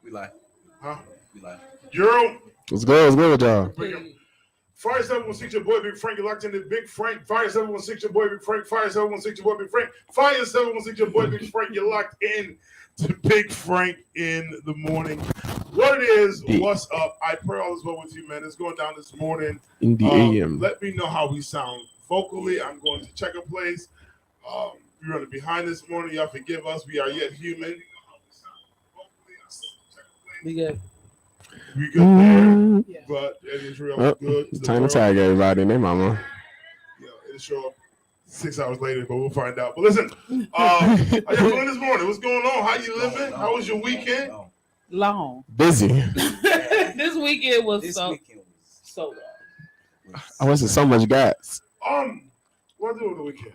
We live. Huh? We live. Euro. Let's go with y'all. Fire 716, your boy Big Frank. You're locked into Big Frank. Fire 716, your boy Big Frank. Fire 716, your boy Big Frank. Fire 716, your boy Big Frank. You're locked in to Big Frank in the morning. What it is, what's up? I pray all is well with you, man. It's going down this morning. In the AM. Let me know how we sound vocally. I'm going to check a place. We're running behind this morning. Y'all forgive us. We are yet human. We good. We good there, but it is real good. It's time to tag everybody and their mama. Yeah, it'll show up 6 hours later, but we'll find out. But listen, how you doing this morning? What's going on? How you living? How was your weekend? Long. Busy. This weekend was so long. I wasn't so much gas. What did I do on the weekend?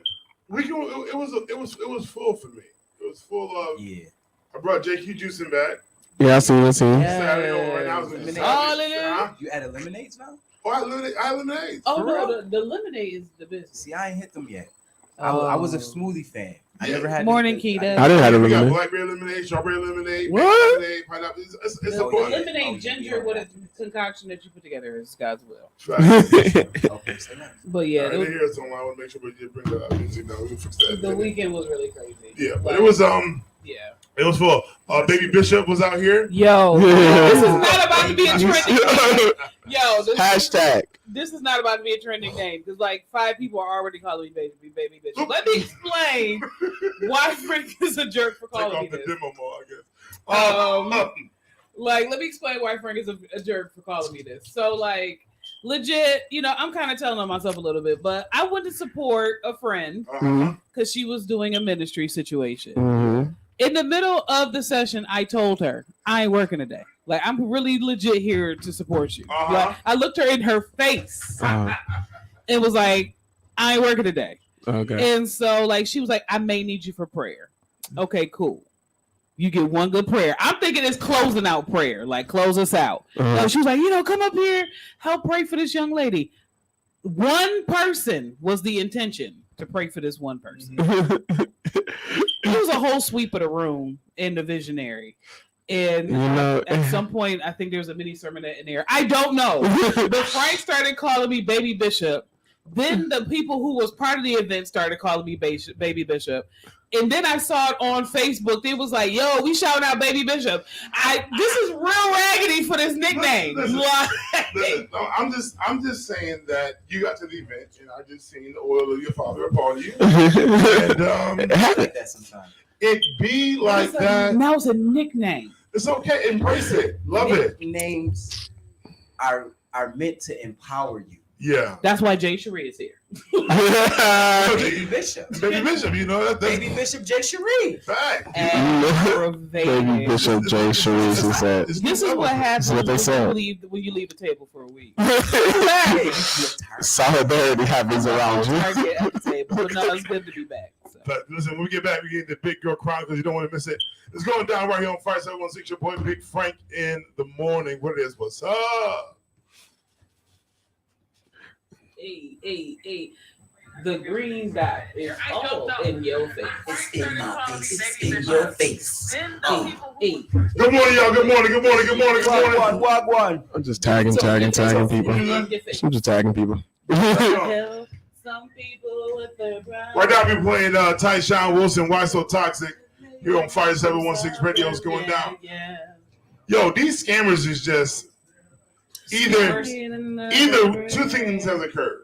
It was full for me. It was full of. Yeah. I brought JQ juicing back. Yeah, I seen it. Saturday on right now. You added lemonades now? Oh, I had lemonades. Oh no, the lemonade is the business. See, I ain't hit them yet. I was a smoothie fan. I never had morning Keita. I didn't have a We got lemonade. blackberry lemonade, strawberry lemonade, What? lemonade, pineapple. It's a The bunch. lemonade ginger with a concoction that you put together is God's will. Okay, say that. But yeah, I didn't hear it, so I want to make sure we did bring that up. Music now. We'll fix that. the weekend was really crazy. Yeah, but it was yeah. It was full. Baby Bishop was out here. Yo, Yeah. this is not about to be a trending name. Yo, Hashtag. this is not about to be a trending name because like 5 people are already calling me baby bitch. Let me explain why Frank is a jerk for Take calling me off the this. demo mode, I guess. Like, let me explain why Frank is a jerk for calling me this. So, like, legit, I'm kind of telling on myself a little bit, but I went to support a friend because she was doing a ministry situation. Mm-hmm. In the middle of the session, I told her, I ain't working today. Like, I'm really legit here to support you. Like, I looked her in her face and was like, I ain't working today. Okay. And so, like, she was like, I may need you for prayer. Okay, cool. You get one good prayer. I'm thinking it's closing out prayer, like close us out. She was like, come up here, help pray for this young lady. One person was the intention to pray for this one person. It was a whole sweep of the room in the visionary. And at some point, I think there was a mini sermonette in there. I don't know. But Frank started calling me Baby Bishop. Then the people who was part of the event started calling me Baby Bishop. And then I saw it on Facebook. They was like, yo, we shouting out Baby Bishop. This is real raggedy for this nickname. Listen, no, I'm just saying that you got to the event and I just seen the oil of your father upon you. And I like that sometimes. It be like that. Now it's a nickname. It's okay. Embrace it. Love it. Names are meant to empower you. Yeah. That's why Jay Cherie is here. Baby Bishop. Baby Bishop, that's Baby Bishop Jay Cherie. fact. Baby Bishop Jay Cherie said. This is what happens what they said. when you leave the table for a week. Solidarity happens around you. Target at the table. But no, it's good to be back. So. But listen, when we get back, we get into Big Girl Chronicles. You don't want to miss it. It's going down right here on Fire 716. Your boy Big Frank in the morning. What it is? What's up? Hey. The green dot is all in your face. It's in my face. It's in your face. Hey. Good morning, y'all. Good morning. One. I'm just tagging people. I'm just tagging people. Some people with their brown. Right now, we're playing Tyshawn Wilson, Why So Toxic, here on Fire 716 Radio. Is going down. Yeah. Yo, these scammers is just either two things has occurred.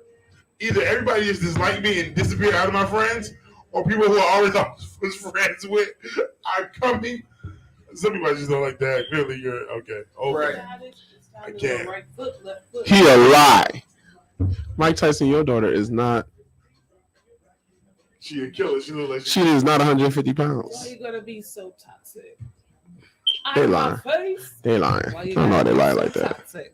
Either everybody just dislike me and disappear out of my friends, or people who I always was friends with are coming. Some people just don't like that. Clearly, you're okay. Right. I can't. Right foot, left foot. He a lie. Mike Tyson, your daughter is not. She a killer. She look like She is not 150 Why pounds. you gonna be so toxic? They lying. They lying. I don't know how they lie like that. Toxic?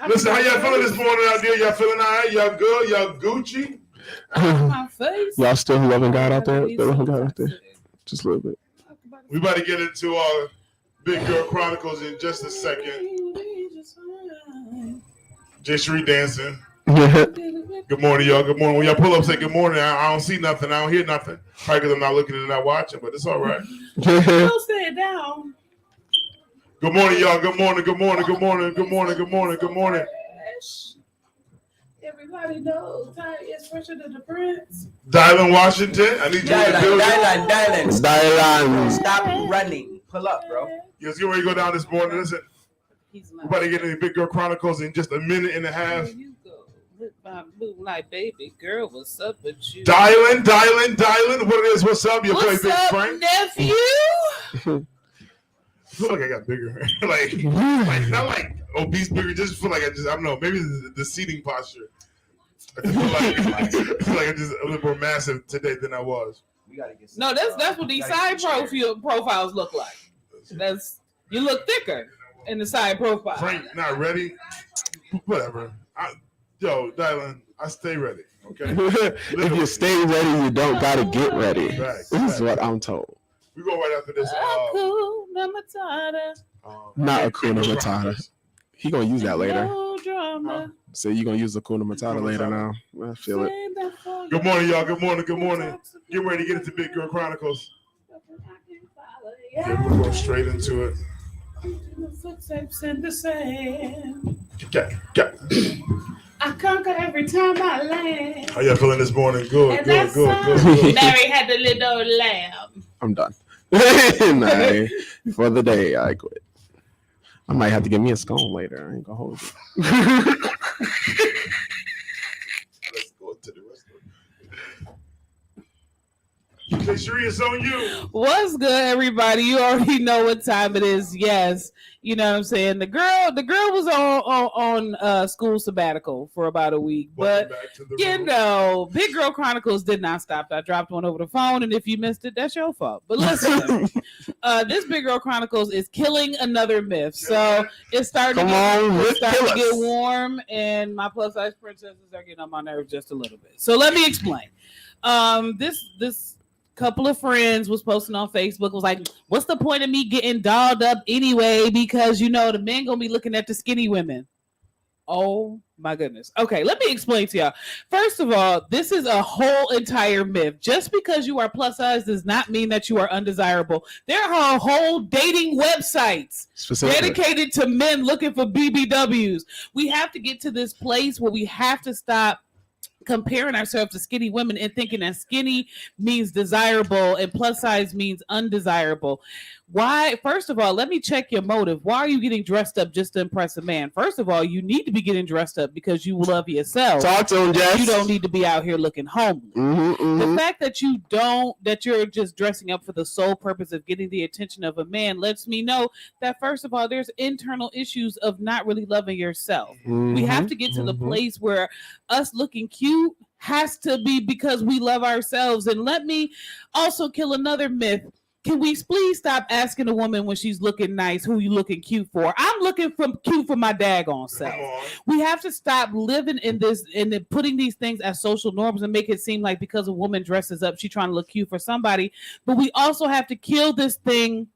Listen, how y'all feeling this morning out there? Y'all feeling all right? Y'all good? Y'all Gucci? My face. Y'all still loving God out there? Still loving God out there? Just a little bit. We about to get into our Big Girl Chronicles in just a second. Jay Cherie dancing. Good morning, y'all. Good morning. When y'all pull up, say good morning. I don't see nothing. I don't hear nothing. Probably because I'm not looking and not watching, but it's all right. Don't stay down. Good morning, y'all. Good morning. Good morning. Good morning. Good morning. Good morning. Good morning. Everybody knows Ty is fresher than the Prince. Dylan Washington, I need you in the building. Dylan. Stop running. Pull up, bro. Let's get ready to go down this morning. Listen, we're about to get into the Big Girl Chronicles in just a minute and a half. There you go. Look, my moonlight baby girl, what's up with you? Dylan. What it is? What's up? You play Big Frank, nephew? I feel like I got bigger, like not like obese bigger. Just feel like I don't know. Maybe the seating posture. I feel like I'm just a little more massive today than I was. We gotta get no, that's what these side profiles look like. You look thicker in the side profile. Frank, not ready. Whatever. Dylan, I stay ready. Okay. If you stay ready, you don't gotta get ready. Facts. This is what I'm told. We go right after this. Hakuna Matata. Not Hakuna Matata. He gonna use that later. No drama. So you gonna use Hakuna Matata later now? I feel it. Good morning, y'all. Good morning. Get ready to get into Big Girl Chronicles. Yeah, we'll go straight into it. Footsteps in the sand. Okay. I conquer every time I land. How y'all feeling this morning? Good. Mary had the little lamb. I'm done. Nah, for the day, I quit. I might have to get me a scone later. I ain't gonna hold you. Let's go to the rest of it. Okay, Sheree, it's on you. What's good, everybody? You already know what time it is. Yes, you know what I'm saying. The girl was on school sabbatical for about a week, but Big Girl Chronicles did not stop. I dropped one over the phone, and if you missed it, that's your fault. But listen, this Big Girl Chronicles is killing another myth. So it's starting to get warm, and my plus size princesses are getting on my nerves just a little bit. So let me explain. This couple of friends was posting on Facebook, was like, what's the point of me getting dolled up anyway? Because, the men gonna be looking at the skinny women. Oh my goodness. Okay, let me explain to y'all. First of all, this is a whole entire myth. Just because you are plus size does not mean that you are undesirable. There are whole dating websites dedicated to men looking for BBWs. We have to get to this place where we have to stop comparing ourselves to skinny women and thinking that skinny means desirable and plus size means undesirable. Why? First of all, let me check your motive. Why are you getting dressed up just to impress a man? First of all, you need to be getting dressed up because you love yourself. Talk to him, Jess. You don't need to be out here looking homely. The fact that you're just dressing up for the sole purpose of getting the attention of a man lets me know that, first of all, there's internal issues of not really loving yourself. We have to get to the place where us looking cute has to be because we love ourselves. And let me also kill another myth. Can we please stop asking a woman when she's looking nice, who you looking cute for? I'm looking cute for my daggone self. We have to stop living in this and then putting these things as social norms and make it seem like because a woman dresses up, she's trying to look cute for somebody. But we also have to kill this thing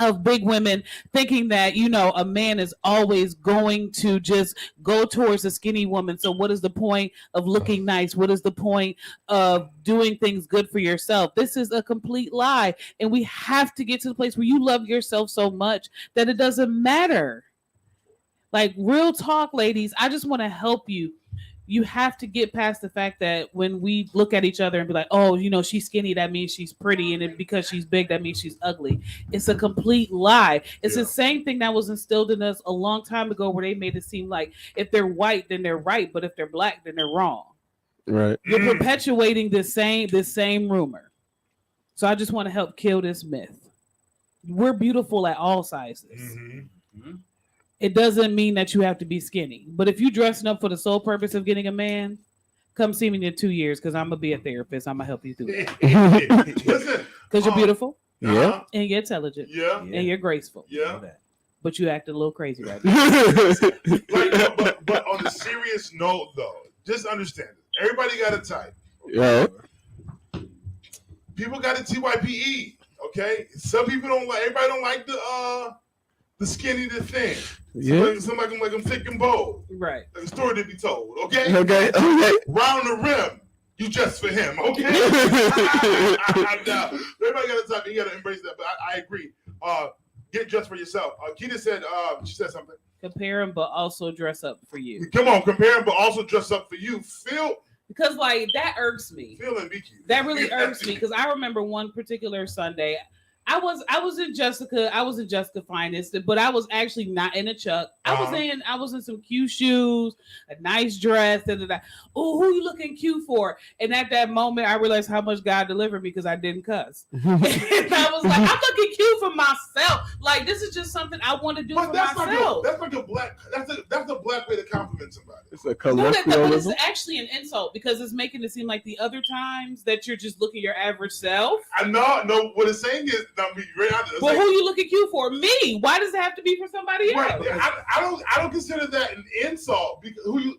of big women thinking that, a man is always going to just go towards a skinny woman. So what is the point of looking nice? What is the point of doing things good for yourself? This is a complete lie. And we have to get to the place where you love yourself so much that it doesn't matter. Like, real talk, ladies, I just want to help you. You have to get past the fact that when we look at each other and be like, oh, she's skinny, that means she's pretty. And because she's big, that means she's ugly. It's a complete lie. It's the same thing that was instilled in us a long time ago where they made it seem like if they're white, then they're right. But if they're black, then they're wrong. Right. You're perpetuating this same rumor. So I just want to help kill this myth. We're beautiful at all sizes. It doesn't mean that you have to be skinny. But if you're dressing up for the sole purpose of getting a man, come see me in 2 years because I'm going to be a therapist. I'm going to help you through that. Because you're beautiful. Yeah. And you're intelligent. Yeah. And you're graceful. Yeah. But you act a little crazy right now. But on a serious note, though, just understand it. Everybody got a type. Okay? Yeah. People got a TYPE. Okay? Some people don't like, everybody don't like the skinny, the thin. Yeah. Somebody like them thick and bold. Right. The story to be told. Okay. Okay. Round the rim. You just for him. Okay. Everybody got a type. You got to embrace that. But I agree. get dressed for yourself. Keita said, she said something. Compare them, but also dress up for you. Come on, compare them, but also dress up for you. Because like that irks me. Feel and be cute. That really irks me because I remember one particular Sunday. I was in Jessica Finest, but I was actually not in a Chuck. I was in some cute shoes, a nice dress. Oh, who you looking cute for? And at that moment, I realized how much God delivered me because I didn't cuss. And I was like, I'm looking cute for myself. Like this is just something I want to do for myself. That's a black way to compliment somebody. It's a colloquialism. But it's actually an insult because it's making it seem like the other times that you're just looking your average self. I know. No, what it's saying is. Well, who you looking cute for? Me. Why does it have to be for somebody else? Right. I don't consider that an insult because who you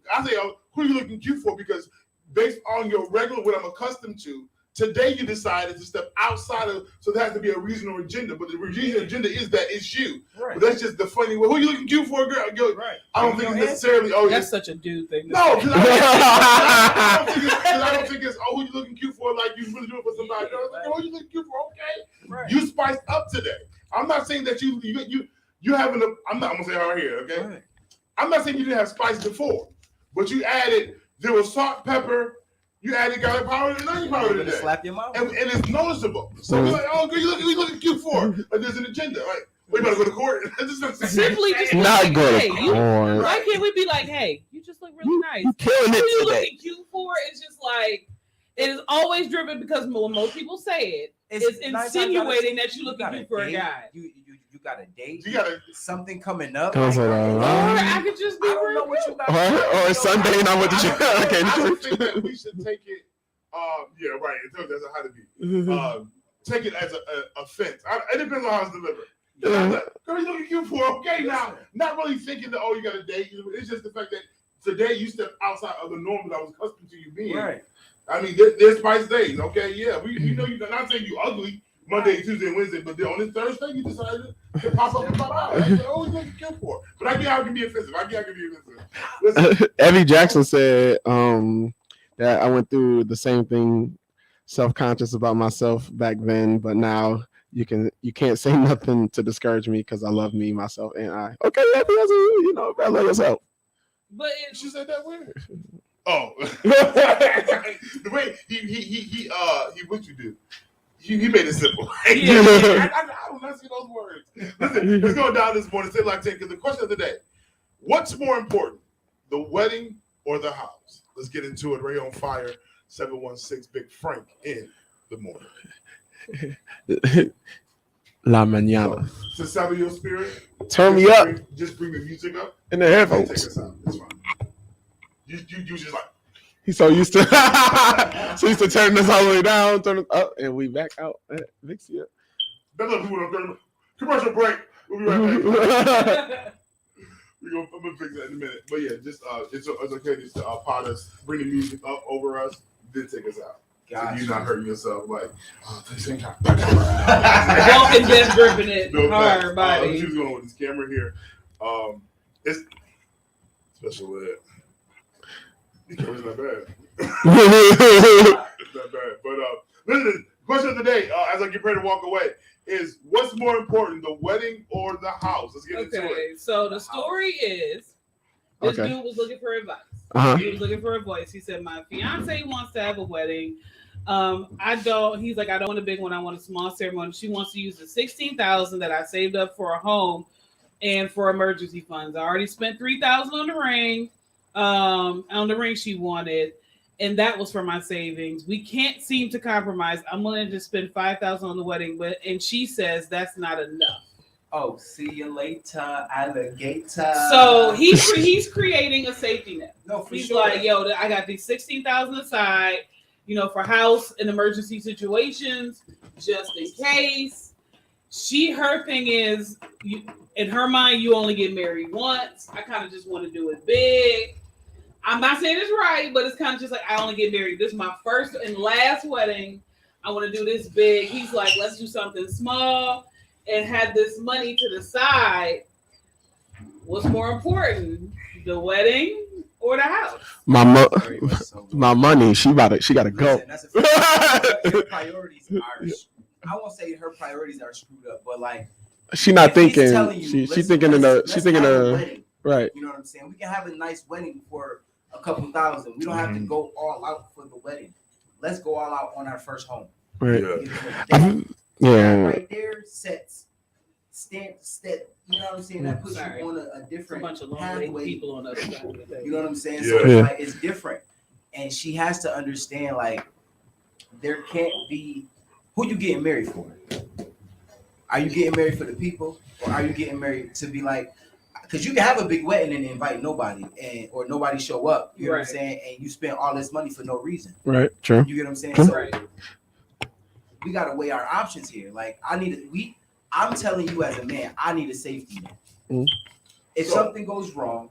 looking cute for? Because based on your regular what I'm accustomed to, today you decided to step outside of so there has to be a reasonable agenda. But the reasonable agenda is that it's you. Right. But that's just the funny. Well, who you looking cute for, girl? Right. I don't think it's necessarily. Oh, that's such a dude thing. No, because I don't think it's who you looking cute for like you really do it for somebody else. Like, who you looking cute for? Okay. Right. You spiced up today. I'm not saying that you having a. I'm not gonna say her here, okay? Right. I'm not saying you didn't have spice before, but you added. There was salt, pepper. You added garlic powder and onion powder today. Slap your mouth, and it's noticeable. So we're like, oh, girl, you looking cute for? Like there's an agenda. Like we better go to court. Simply just not like, go hey, to court. Why can't we be like, hey, you just look really nice? You killing Who it you today. looking cute for? It's just like. It is always driven because when most people say it's insinuating that you're looking cute for a guy. You got a date. You got something coming up. Or I could just be real what you got. Or Sunday and I went to church. I don't think that we should take it. Yeah, right. That's how to be. Take it as a offense. It depends on how it's delivered. Girl, you looking cute for? Okay, now not really thinking that you got a date. It's just the fact that today you stepped outside of the norm that I was accustomed to you being. Right. I mean, there's spice days, okay? Yeah, we know you're not saying you ugly Monday, Tuesday, and Wednesday, but on this Thursday, you decided to pop up and pop out. That's what you looking for. But I get how it can be offensive. Listen. Evie Jackson said that I went through the same thing, self-conscious about myself back then, but now you can't say nothing to discourage me because I love me, myself, and I. Okay, Evie, I love yourself. But she said that word. Oh, the way he what you do? He made it simple. I don't see those words. Listen, let's go down this morning. Say like 10 because the question of the day: what's more important, the wedding or the house? Let's get into it. Ray on Fire 716 Big Frank in the morning. La mañana. To settle your spirit. Turn me up. Just bring the music up. In the headphones. Take us out. It's fine. You just like he's so used to turn this all the way down, turn it up, and we back out at Vixia. Commercial break. We'll be right back. I'm gonna fix that in a minute. But yeah, just it's okay just to pod us, bring the music up over us, then take us out. Gotcha. So you're not hurting yourself like at the same time. Walking dead gripping it hard body. She's going with this camera here. It's special ed. The camera's not bad. It's not bad. But listen, question of the day, as I get ready to walk away, is what's more important, the wedding or the house? Let's get into it. Okay, so the story is this dude was looking for advice. He was looking for advice. He said, my fiance wants to have a wedding. He's like, I don't want a big one. I want a small ceremony. She wants to use the $16,000 that I saved up for a home and for emergency funds. I already spent $3,000 on the ring she wanted, and that was for my savings. We can't seem to compromise. I'm willing to spend $5,000 on the wedding, and she says that's not enough. Oh, see you later, alligator. So he's creating a safety net. No, for he's sure. Like, yo, I got these $16,000 aside, for house and emergency situations, just in case. Her thing is, in her mind, you only get married once. I kind of just want to do it big. I'm not saying it's right, but it's kind of just like, I only get married. This is my first and last wedding. I want to do this big. He's like, let's do something small and have this money to the side. What's more important, the wedding or the house? My money. She got to go. Her priorities are. I won't say her priorities are screwed up, but like She not If he's thinking. telling you, She let's- thinking in let's- the. She's let's thinking have a of wedding. right. You know what I'm saying? We can have a nice wedding for a couple thousand. We don't have to go all out for the wedding. Let's go all out on our first home. Right. Yeah. Yeah. Right there sets stand. You know what I'm saying? That puts Sorry. you on a It's a different bunch of long pathway. people on the other side of the table. You know what I'm saying? Yeah. So Yeah. it's like it's different, and she has to understand like there can't be who you getting married for. Are you getting married for the people, or are you getting married to be like? Because you can have a big wedding and invite nobody, or nobody show up. You know what I'm Right. saying? And you spend all this money for no reason. Right. True. You get what I'm saying? True. So Right. we gotta weigh our options here. Like I'm telling you as a man, I need a safety net. Mm. If something goes wrong,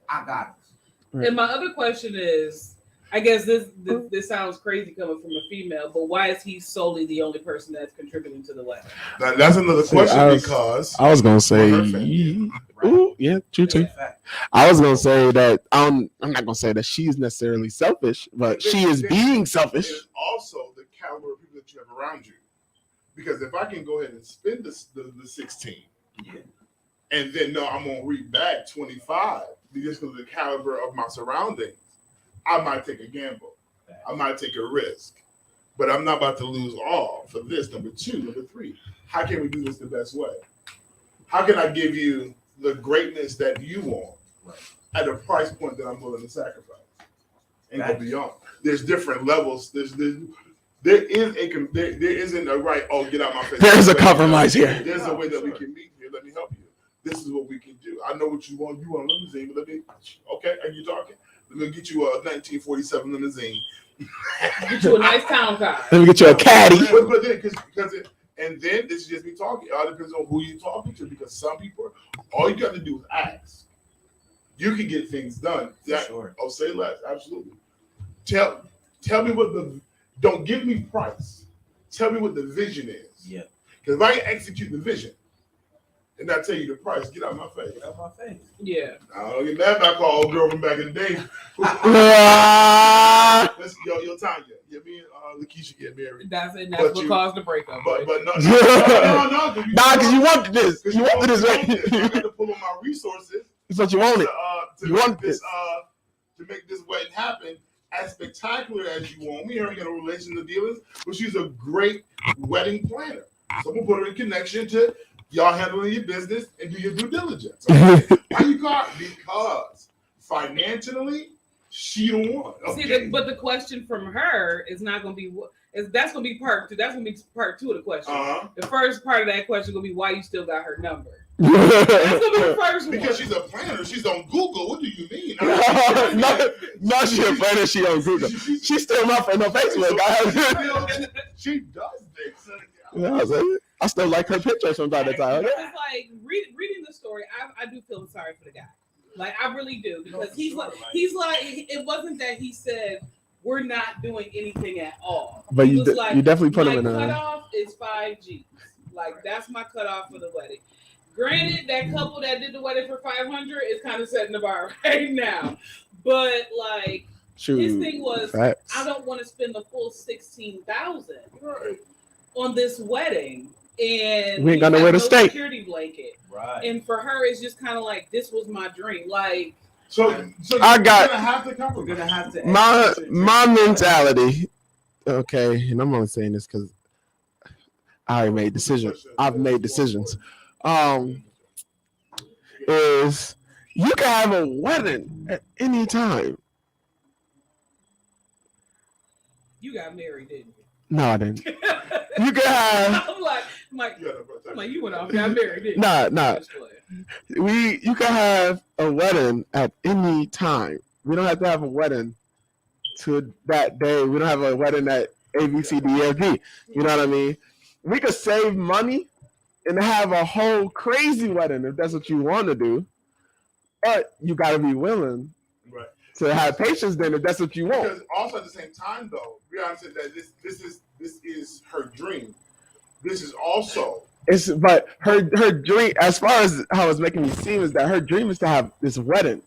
I got it. Right. And my other question is, I guess this sounds crazy coming from a female, but why is he solely the only person that's contributing to the wedding? That's another See, question because I was gonna say. Well, her family. Right? Ooh, yeah, true That's too. a fact. I was gonna say that I'm not gonna say that she's necessarily selfish, but she is being selfish. It's also the caliber of people that you have around you. Because if I can go ahead and spend the 16, Yeah. and then no, I'm gonna read back 25 just because of the caliber of my surroundings, I might take a gamble. I might take a risk. But I'm not about to lose all for this. Number two, number three. How can we do this the best way? How can I give you the greatness that you want at a price point that I'm willing to sacrifice and go beyond? There's different levels. There isn't a right. Oh, get out my face. There's a compromise here. There's a way that we can meet here. Let me help you. This is what we can do. I know what you want. You want a limousine, but okay. Are you talking? Let me get you a 1947 limousine. Get you a nice town car. Let me get you a caddy. But then, and then this is just me talking. It all depends on who you're talking to, because some people, all you got to do is ask. You can get things done. Sure. Oh, say less. Absolutely. Tell me don't give me price. Tell me what the vision is. Yeah. Because if I can execute the vision and I tell you the price, get out of my face. Get out my face. Yeah. I don't get mad if I call old girl from back in the day. Yo, Tanya. Yeah, me and Lakeisha get married. That's But what caused the breakup. But right? no. Nah, because you wanted this. You wanted this, I right? got to pull on my resources That's what you wanted. to You make wanted this this. to make this wedding happen as spectacular as you want. We ain't got a relation to dealings, but she's a great wedding planner. So I'm gonna put her in connection to y'all handling your business and do your due diligence. Okay? Why you got? Because financially, she don't want. Okay? See, but the question from her is not going to be that's going to be part two. That's going to be part two of the question. The first part of that question is going to be why you still got her number. That's going to be the first one. Because she's a planner. She's on Google. What do you mean? no, she a planner. She on Google. She's still my friend on Facebook. She does this. Yeah, I was like, I still like her pictures from time to time. It's like reading the story. I do feel sorry for the guy. Like I really do, because he's like it wasn't that he said we're not doing anything at all. But He you, was like, you definitely put him in my a. cutoff is 5 G's. Like that's my cutoff for the wedding. Granted, that couple that did the wedding for 500 is kind of setting the bar right now, but like Shoot, his thing was, facts. I don't want to spend the full 16,000 Right. on this wedding, and We ain't got nowhere to stay. Security blanket. Right. And for her, it's just kind of like this was my dream. Like So I got- you're gonna have to come. We're gonna have to My mentality. Okay, and I'm only saying this because I already made decisions. I've made decisions. Is you can have a wedding at any time. you got married, didn't you? No, I didn't. You can have I'm like, you went off, got married, didn't you? nah. You can have a wedding at any time. We don't have to have a wedding to that day. We don't have a wedding at ABCDFG. You know what I mean? We could save money and have a whole crazy wedding if that's what you want to do. But you got to be willing to have patience then if that's what you want. Because also at the same time, though, Brianna said that this is her dream. This is also. But her dream, as far as how it's making me seem, is that her dream is to have this wedding.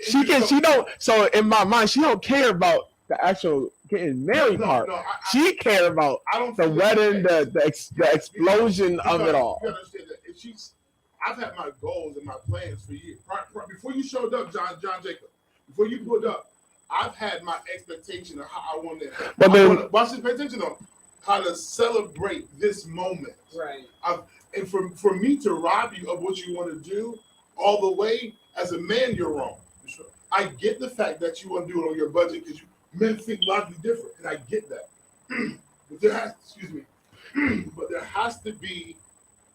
She don't. So in my mind, she don't care about the actual getting married part. No, She cared about I don't the feel wedding, that. the explosion of it all. You understand that if I've had my goals and my plans for years. Before you showed up, John Jacob, before you pulled up, I've had my expectation of how I want to. But then, watch this, pay attention though, how to celebrate this moment. Right. And for me to rob you of what you want to do all the way, as a man, you're wrong. Sure. I get the fact that you want to do it on your budget because men think logically different, and I get that. But there has to be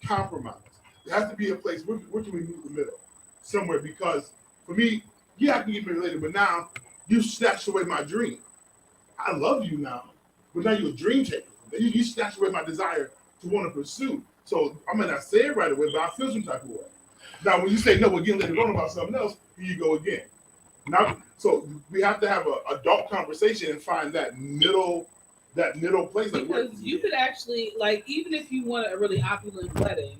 compromise. There has to be a place where can we meet in the middle, somewhere. Because for me, yeah, I can get married later, but now you snatched away my dream. I love you now, but now you're a dream taker. You snatched away my desire to want to pursue. So I might not say it right away, but I feel some type of way. Now, when you say no, we're getting later on about something else, here you go again. Now, so we have to have an adult conversation and find that middle place. Because you could actually, like, even if you want a really opulent wedding,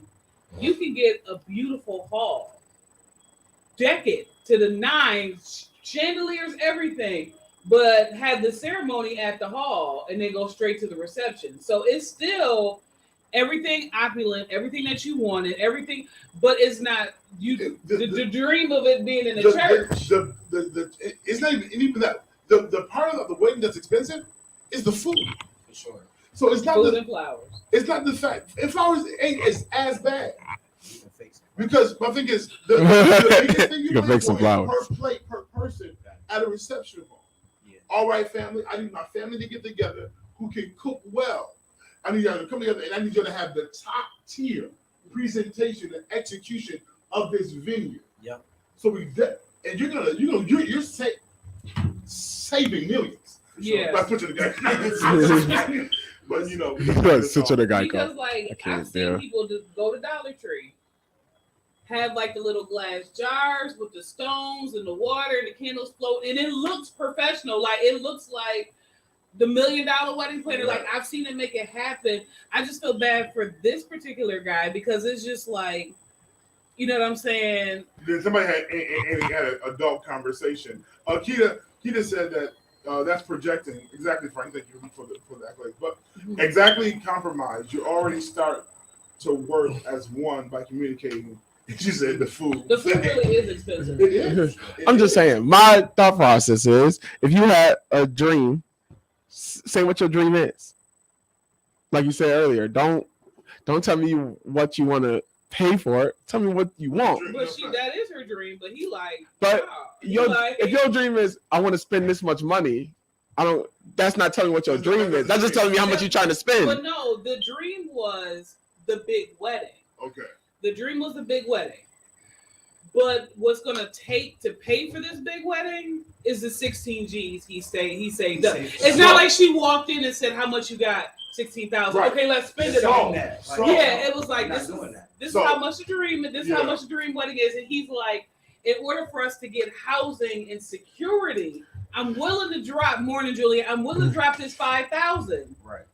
you can get a beautiful hall, deck it to the nines, chandeliers, everything, but have the ceremony at the hall and then go straight to the reception. So it's still everything opulent, everything that you wanted, everything, but it's not the dream of it being in a church. It's not even that. The part of the wedding that's expensive is the food. For sure. So it's not food and flowers. It's not the fact. And flowers ain't as bad. Because my thing is the biggest thing you can make some flowers per plate per person at a reception hall. Yeah. All right, family. I need my family to get together who can cook well. I need y'all to come together, and I need you to have the top tier presentation and execution of this venue. Yep. So you're saving millions. Yeah. By switching the guy. But switching the guy. Because I've seen people just go to Dollar Tree, have like the little glass jars with the stones and the water and the candles float, and it looks professional. Like it looks like the $1 million wedding planner. Like I've seen it make it happen. I just feel bad for this particular guy because it's just like, you know what I'm saying? Somebody had an adult conversation. Keita said that that's projecting. Exactly, Frank. Thank you for the accolades. But exactly, compromise. You already start to work as one by communicating. She said the food. The food really is expensive. It is. I'm just saying. My thought process is: if you had a dream, say what your dream is. Like you said earlier, don't tell me what you want to pay for it. Tell me what you want. But that is her dream. But he like. But wow. if your dream is I want to spend this much money, that's not telling me what your dream is. That's just telling me how much you're trying to spend. But no, the dream was the big wedding. Okay. The dream was the big wedding. But what's gonna take to pay for this big wedding is the 16 G's he saved up. It's not like she walked in and said, "How much you got? 16,000. Right. Okay, let's spend it on that." It was like this is how much the dream. This is how much the dream wedding is. And he's like, in order for us to get housing and security, I'm willing to drop Morning Julia. I'm willing to drop this 5,000. Right.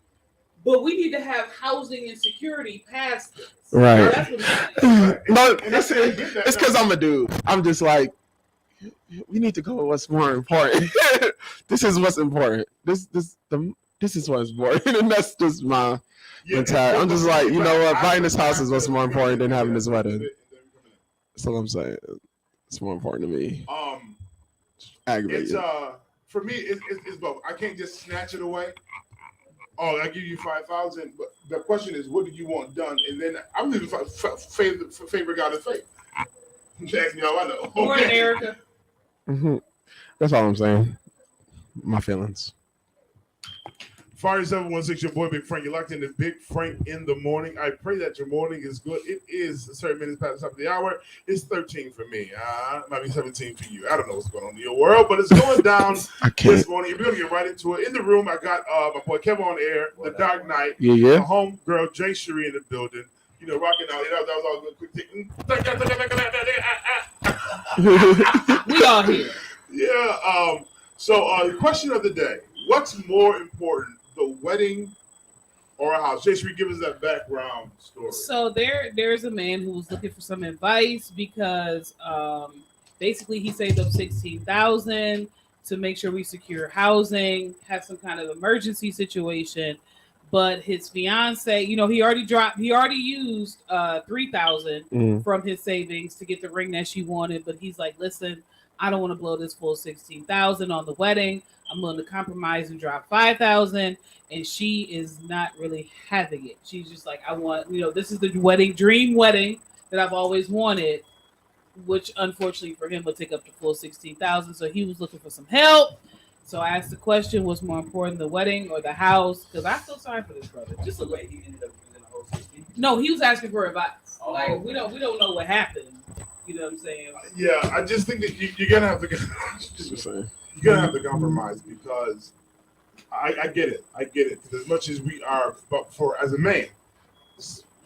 But we need to have housing and security past this. Right. That's what No, it's because I'm a dude. I'm just like, we need to go with what's more important. This is what's important. This is what's important, and that's just my mentality. I'm just like, you know what? Buying this house is what's more important than having this wedding. That's what I'm saying. It's more important to me. Aggravated. For me, it's both. I can't just snatch it away. Oh, I give you 5,000, but the question is, what do you want done? And then I'm leaving favor God of faith. Ask me how I know. Morning, Erica. Mm-hmm. That's all I'm saying. My feelings. Fire 716, your boy Big Frank. You're locked into Big Frank in the morning. I pray that your morning is good. It is 30 minutes past the top of the hour. It's 13 for me. It might be 17 for you. I don't know what's going on in your world, but it's going down this morning. If you're going to get right into it, in the room, I got my boy Kevin on air, the Dark Knight, the home girl, Jay Cherie in the building. You know, rocking out. That was all good. Quick. We all here. Yeah. So the question of the day, what's more important, the wedding or a house? Jay, should we give us that background story? So there's a man who was looking for some advice because basically he saved up $16,000 to make sure we secure housing, have some kind of emergency situation. But his fiance, he already used $3,000 from his savings to get the ring that she wanted. But he's like, listen, I don't want to blow this full $16,000 on the wedding. I'm willing to compromise and drop $5,000. And she is not really having it. She's just like, I want, this is the dream wedding that I've always wanted, which unfortunately for him would take up the full $16,000. So he was looking for some help. So I asked the question, what's more important, the wedding or the house? Because I feel sorry for this brother. Just a way he ended up using the whole 16. No, he was asking for advice. Oh. Like we don't know what happened. You know what I'm saying? Yeah, I just think that you're gonna have to compromise because I get it. I get it. Because as much as we are, but for as a man,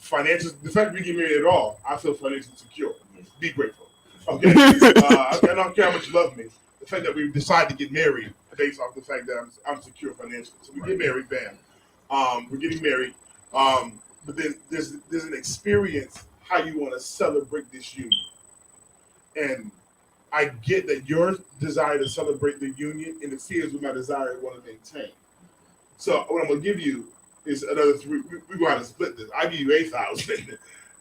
financial, the fact we get married at all, I feel financially secure. Be grateful. Okay, I don't care how much you love me. The fact that we decide to get married based off the fact that I'm secure financially. So we get married, bam. We're getting married. But then there's an experience how you want to celebrate this union. And I get that your desire to celebrate the union interferes with my desire to want to maintain. So what I'm gonna give you is another three. We're going to have to split this. I give you 8,000,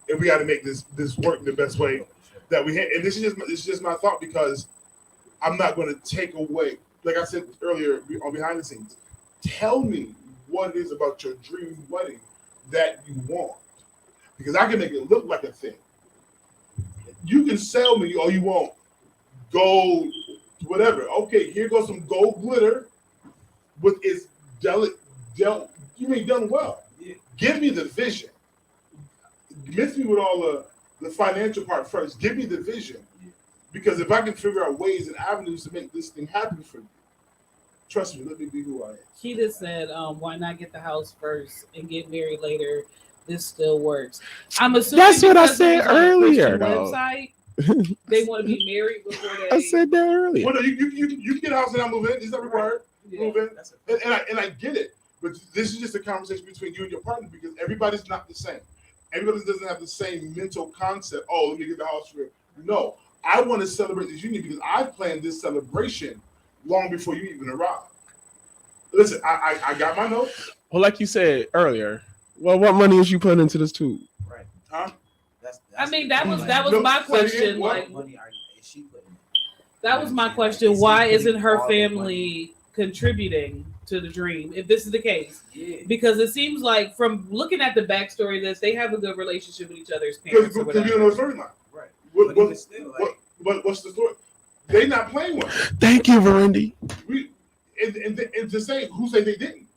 and we got to make this work the best way that we can. And this is just my thought because I'm not going to take away. Like I said earlier on behind the scenes, tell me what it is about your dream wedding that you want, because I can make it look like a thing. You can sell me all you want, gold, whatever. Okay, here goes some gold glitter with its you ain't done well. Yeah. Give me the vision. Miss me with all the financial part first. Give me the vision. Yeah. Because if I can figure out ways and avenues to make this thing happen for you, trust me, let me be who I am. She just said, why not get the house first and get married later? This still works. I'm assuming that's what I said earlier. Website, they want to be married before they. I said that earlier. Well, no, you can get a house and I move in. It's not required. Yeah. Move in, and I get it. But this is just a conversation between you and your partner because everybody's not the same. Everybody doesn't have the same mental concept. Oh, let me get the house for it. No, I want to celebrate this union because I planned this celebration long before you even arrived. Listen, I got my notes. Well, like you said earlier, well, what money is you putting into this too? Right. Huh? That was my question. What money is she putting in? That was my question. Why isn't her family contributing to the dream if this is the case? Yeah. Because it seems like from looking at the backstory of this, they have a good relationship with each other's parents. Because you don't know the storyline. Right. What's the story? They're not playing with it. Thank you, Verendi. And to say who say they didn't.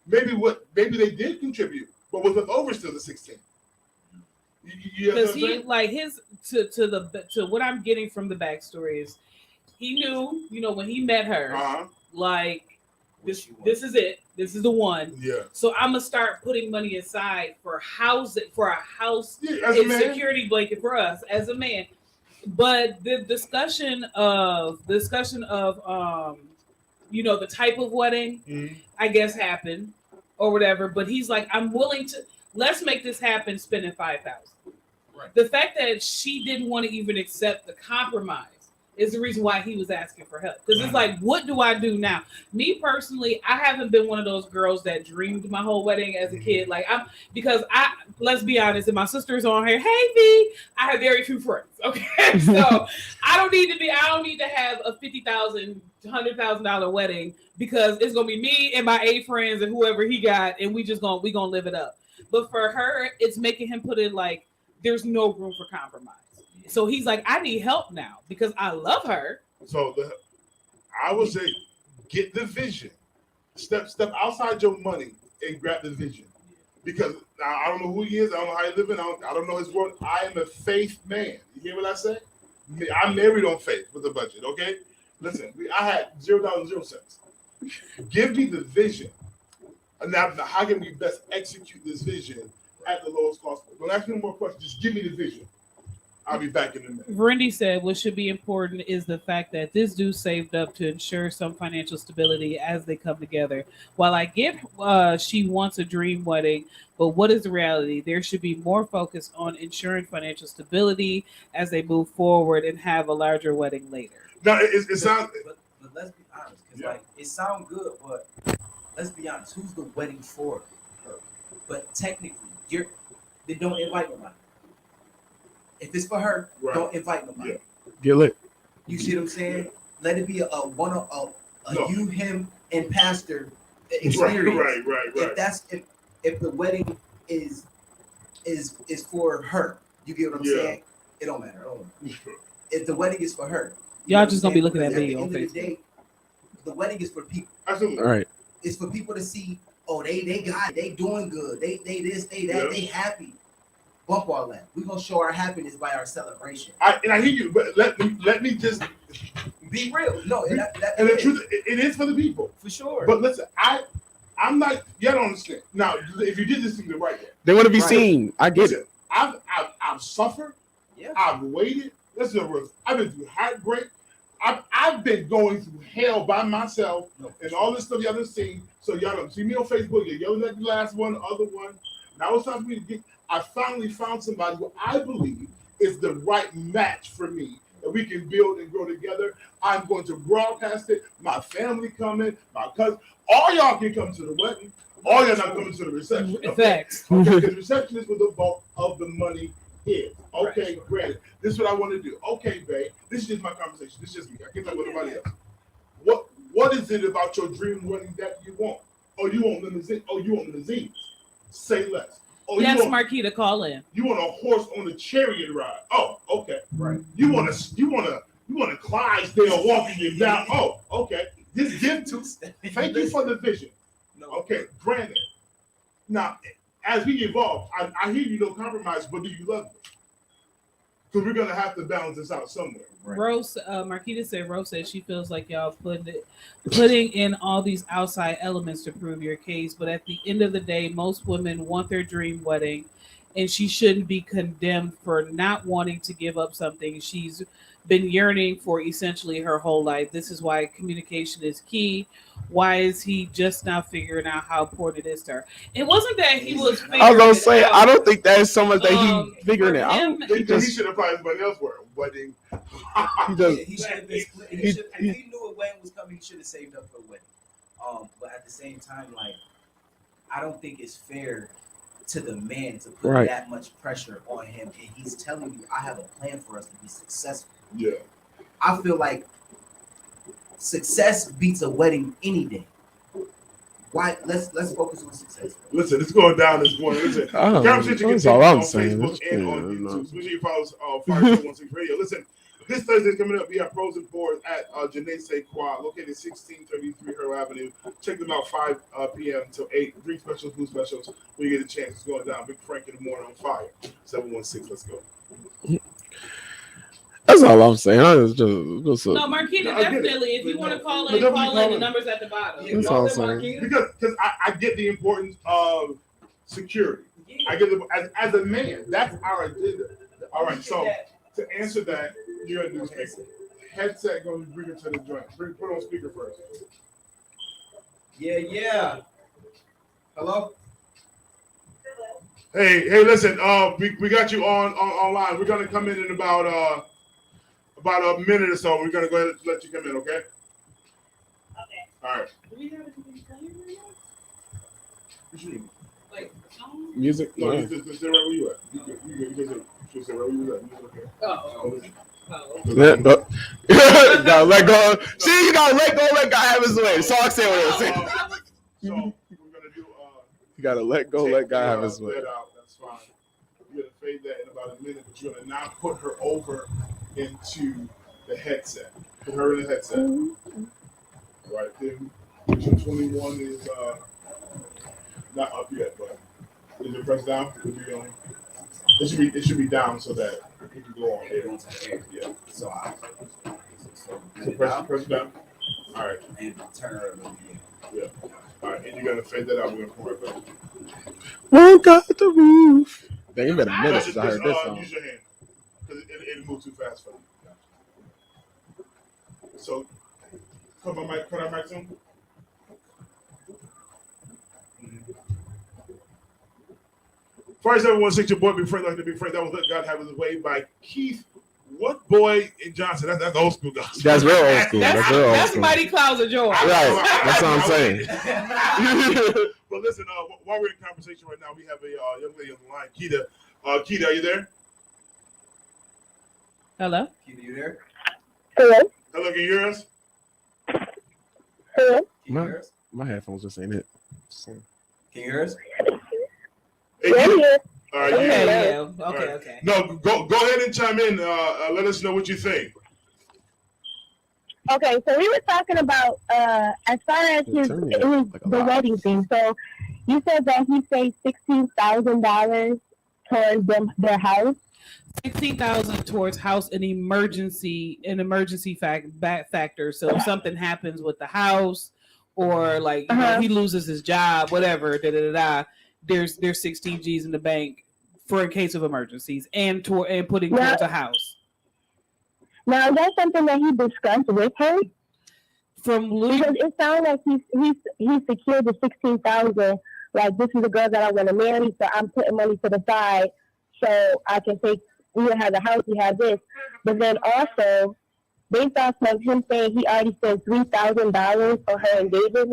Maybe they did contribute, but was left over still the 16. Because he like his to what I'm getting from the backstory is he knew, when he met her, like this is it. This is the one. Yeah. So I'm gonna start putting money aside for a house and security blanket for us as a man. But the discussion of the type of wedding, I guess happened or whatever. But he's like, I'm willing to let's make this happen, spending $5,000. Right. The fact that she didn't want to even accept the compromise is the reason why he was asking for help. Because it's like, what do I do now? Me personally, I haven't been one of those girls that dreamed my whole wedding as a kid. Like let's be honest, and my sister's on here, hey V, I have very few friends. Okay. So I don't need to have a $50,000, $100,000 wedding because it's gonna be me and my 8 friends and whoever he got, and we gonna live it up. But for her, it's making him put in like there's no room for compromise. So he's like, I need help now because I love her. So I would say, get the vision. Step outside your money and grab the vision. Because now I don't know who he is. I don't know how he living. I don't know his work. I am a faith man. You hear what I say? I'm married on faith with a budget. Okay, listen. I had $0.0. Give me the vision. And now, how can we best execute this vision at the lowest cost? Don't ask me no more questions. Just give me the vision. I'll be back in a minute. Verendi said what should be important is the fact that this dude saved up to ensure some financial stability as they come together. While I get she wants a dream wedding, but what is the reality? There should be more focus on ensuring financial stability as they move forward and have a larger wedding later. Now, it sounds... honest, because like it sounds good, but let's be honest. Who's the wedding for? Her. But technically, they don't invite nobody. If it's for her, don't invite nobody. Yeah. Get lit. You see what I'm saying? Let it be a you, him, and pastor experience. Right. If the wedding is for her, you get what I'm saying? It don't matter. If the wedding is for her, y'all just gonna be looking at because me at on the end of the Facebook. day, the wedding is for people. Absolutely. All right. It's for people to see. Oh, they got it. They doing good. They this, they that. They happy. Bump all that. We're gonna show our happiness by our celebration. I hear you, but let me just be real. No, and the truth, it is for the people, for sure. But listen, I'm not. You don't understand. Now, if you did this thing the right way, they want to be seen. I get it. I've suffered. Yeah. I've waited. Listen, I've been through heartbreak. I've been going through hell by myself and all this stuff y'all done seen. So y'all don't see me on Facebook. You're yelling at the last one, the other one. Now it's time for me to get. I finally found somebody who I believe is the right match for me, that we can build and grow together. I'm going to broadcast it. My family coming, my cousin, all y'all can come to the wedding. All y'all not coming to the reception. Facts. Okay, because reception is where the bulk of the money is. Okay, granted. This is what I want to do. Okay, babe. This is just my conversation. This is just me. I can't talk with nobody else. What is it about your dream wedding that you want? Oh, you want limousine? Oh, you want limousines? Say less. Oh, yes, Marquita, call in. You want a horse on a chariot ride? Oh, okay. Right. You want a Clydesdale walking you down? Oh, okay. Just give to. Thank you for the vision. No. Okay, granted. Now, as we evolve, I hear you don't compromise, but do you love me? Because we're gonna have to balance this out somewhere. Right. Rose, Marquita said, Rose said she feels like y'all putting in all these outside elements to prove your case, but at the end of the day, most women want their dream wedding, and she shouldn't be condemned for not wanting to give up something she's been yearning for essentially her whole life. This is why communication is key. Why is he just now figuring out how important it is to her? It wasn't that he was figuring I was gonna say, out. I don't think that is so much that he figuring it out. He should apply everybody else for a wedding. He should have been split. If he knew a wedding was coming, he should have saved up for a wedding. But at the same time, like, I don't think it's fair to the man to put that much pressure on him, and he's telling you, I have a plan for us to be successful. Yeah. I feel like success beats a wedding any day. Why? Let's focus on success. Listen, it's going down this morning. Listen, that's all I'm saying. Facebook and on YouTube. Make sure you follow Fire 216 Radio. Listen, this Thursday coming up, we have Pros and Pours at Janae Quad, located 1633 Hurl Avenue. Check them out 5 p.m. till 8. Drink specials, food specials. When you get a chance, it's going down. Big Frank in the morning on fire. 716. Let's go. That's all I'm saying. I was just no, Marquita, definitely. If you want to call in, the number's at the bottom. That's all I'm saying. Because I get the importance of security. I get as a man, that's our agenda. All right, so to answer that, you're gonna do headset going to bring it to the joint. Put on speaker first. Yeah. Hello. Hey, listen. We got you online. We're gonna come in about a minute or so. We're gonna go ahead and let you come in. Okay. Okay. All right. Do we have anything playing right now? What you mean? Like music. No, Yeah. you just stay right where you at. You just stay right where you at. Okay. Oh. Gotta let go. See, you gotta let go. Let God have his way. So I say what I say. So we're gonna do. You gotta let go. Let God have his way. That's fine. You're gonna fade that in about a minute, but you're gonna now put her over into the headset. Put her in the headset. Right then, 21 is not up yet, but is it pressed down? It should be down so that it can go on. Yeah. So press it down. All right. And turn her over. Yeah. All right, and you're gonna fade that out. We're gonna pour it back. Walk out the roof. Dang, you been a minute since I heard this song. Use your hand because it'll move too fast for you. So, cut our mic soon. First, everyone, 6 your boy, Big Frank, like to be Frank. That was Let God Have His Way by Keith What boy in Johnson? That's old school gospel. That's real old school. That's real old That's school. Mighty Clouds of Joy. Right. That's what I'm saying. But listen, while we're in conversation right now, we have a young lady on the line, Keita. Keita, are you there? Hello? Keita, you there? Hello? Hello, can you hear us? Hello? Can you hear us? My headphones just ain't it. Can you hear us? Hey, Yeah, Keita. yeah. All right, Okay, you- yeah. All Okay, right. okay. No, go ahead and chime in. Let us know what you think. Okay, so we were talking about as far as the wedding thing. So you said that he saved $16,000 towards their house. 16,000 towards house an emergency factor. So if something happens with the house, or like you know, he loses his job, whatever, there's 16 G's in the bank for in case of emergencies, and putting towards a house. Now that's something that he discussed with her. From Luke, Because it sounds like he secured the 16,000. Like, this is the girl that I want to marry, so I'm putting money to the side so I can take. We have the house, we have this, but then also based off of him saying he already spent $3,000 on her engagement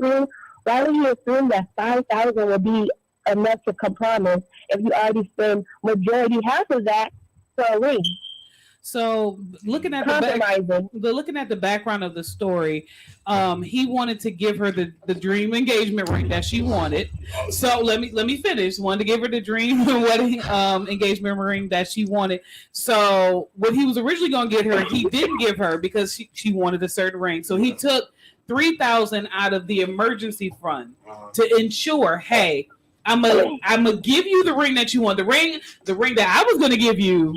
ring. Why would you assume that 5,000 would be enough to compromise if you already spend majority half of that for a ring? so looking at the background of the story, he wanted to give her the dream engagement ring that she wanted. So let me finish. Wanted to give her the dream wedding engagement ring that she wanted. So what he was originally going to get her, he didn't give her because she wanted a certain ring. So he took $3,000 out of the emergency fund to ensure, hey, I'm gonna give you the ring that you want. The ring that I was going to give you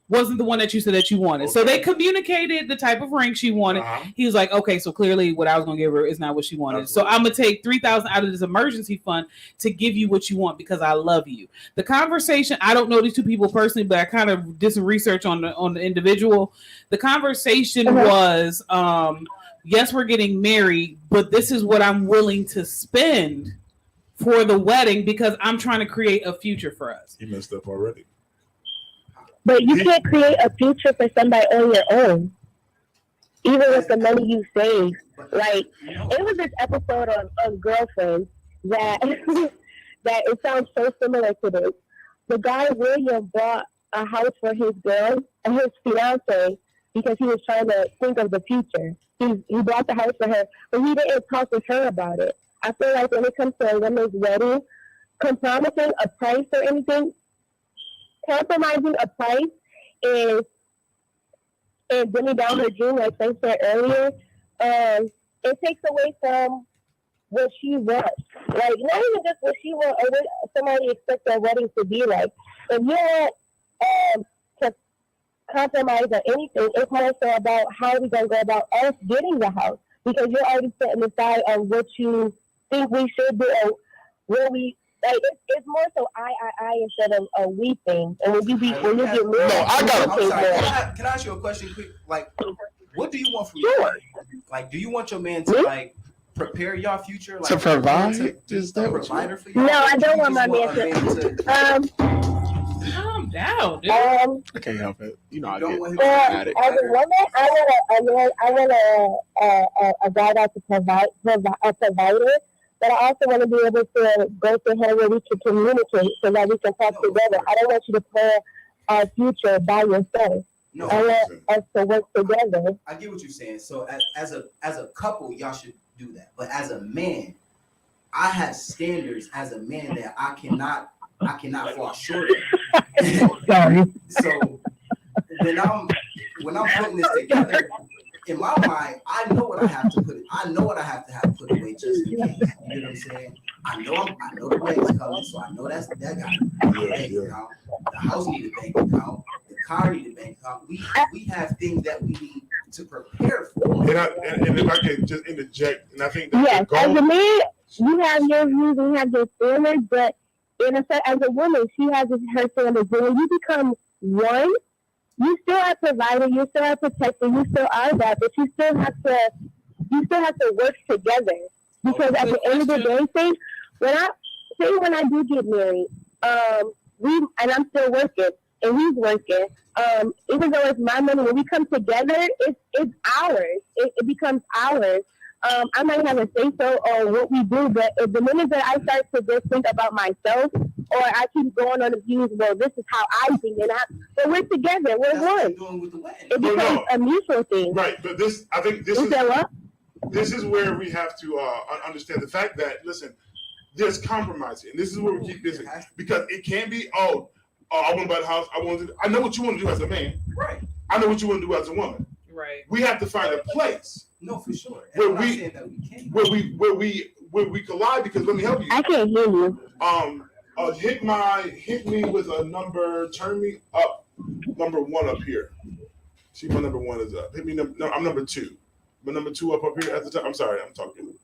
wasn't the one that you said that you wanted. Okay. So they communicated the type of ring she wanted. He was like, okay, so clearly what I was going to give her is not what she wanted. Absolutely. So I'm going to take $3,000 out of this emergency fund to give you what you want because I love you. The conversation, I don't know these two people personally, but I kind of did some research on the individual. The conversation was, yes, we're getting married, but this is what I'm willing to spend for the wedding because I'm trying to create a future for us. He messed up already. But you can't create a future for somebody on your own, even with the money you save. Like, it was this episode on Girlfriends that that it sounds so similar to this. The guy William bought a house for his girl and his fiance because he was trying to think of the future. He bought the house for her, but he didn't talk with her about it. I feel like when it comes to a woman's wedding, compromising a price or anything, compromising a price is and dumbing down her dream, like I said earlier, it takes away from what she wants. Like, not even just what she wants or what somebody expects their wedding to be like. If you want to compromise or anything, it's more so about how we're going to go about us getting the house. Because you're already setting aside on what you think we should do or what we like. It's more so I instead of a we thing. And when you get married, Can I ask you a question quick? Like, what do you want from your man? Like, do you want your man to like prepare your future? Like, to provide? Is that provider for you? No, I don't want my man to. Calm down, dude. I can't help it. You know, I get addict. As a woman, I want a guy that's a provider, but I also want to be able to go to him where we can communicate so that we can talk together. I don't want you to plan our future by yourself. No, I want us to work together. I get what you're saying. So as a couple, y'all should do that. But as a man, I have standards as a man that I cannot fall short of. Sorry. So when I'm putting this together, in my mind, I know what I have to put. I know what I have to put away just in case. You know what I'm saying? I know the wedding's coming, so I know that got a bank account. The house need a bank account. The car need a bank account. We have things that we need to prepare for. And if I can just interject, and I think that yes, as a man, you have your views and you have your standards, but as a woman, she has her standards. But when you become one, you still are providing, you still are protecting, you still are that, but you still have to work together. Because at the end of the day, when I do get married, and I'm still working, and he's working. Even though it's my money, when we come together, it's ours. It becomes ours. I might have a say so on what we do, but if the minute that I start to just think about myself, or I keep going on the views, well, this is how I think, but we're together, we're one. It becomes a mutual thing. Right, but this, I think this is where we have to understand the fact that, listen, there's compromise, and this is where we keep busy, because it can't be, I want to buy the house, I know what you want to do as a man. Right. I know what you want to do as a woman. Right. We have to find a place. No, for sure. Where we collide, because let me help you. I can't hear you. Hit me with a number. Turn me up. Number 1 up here. See, my number 1 is up. Hit me. No, I'm number 2. My number 2 up here at the top. I'm sorry, I'm talking.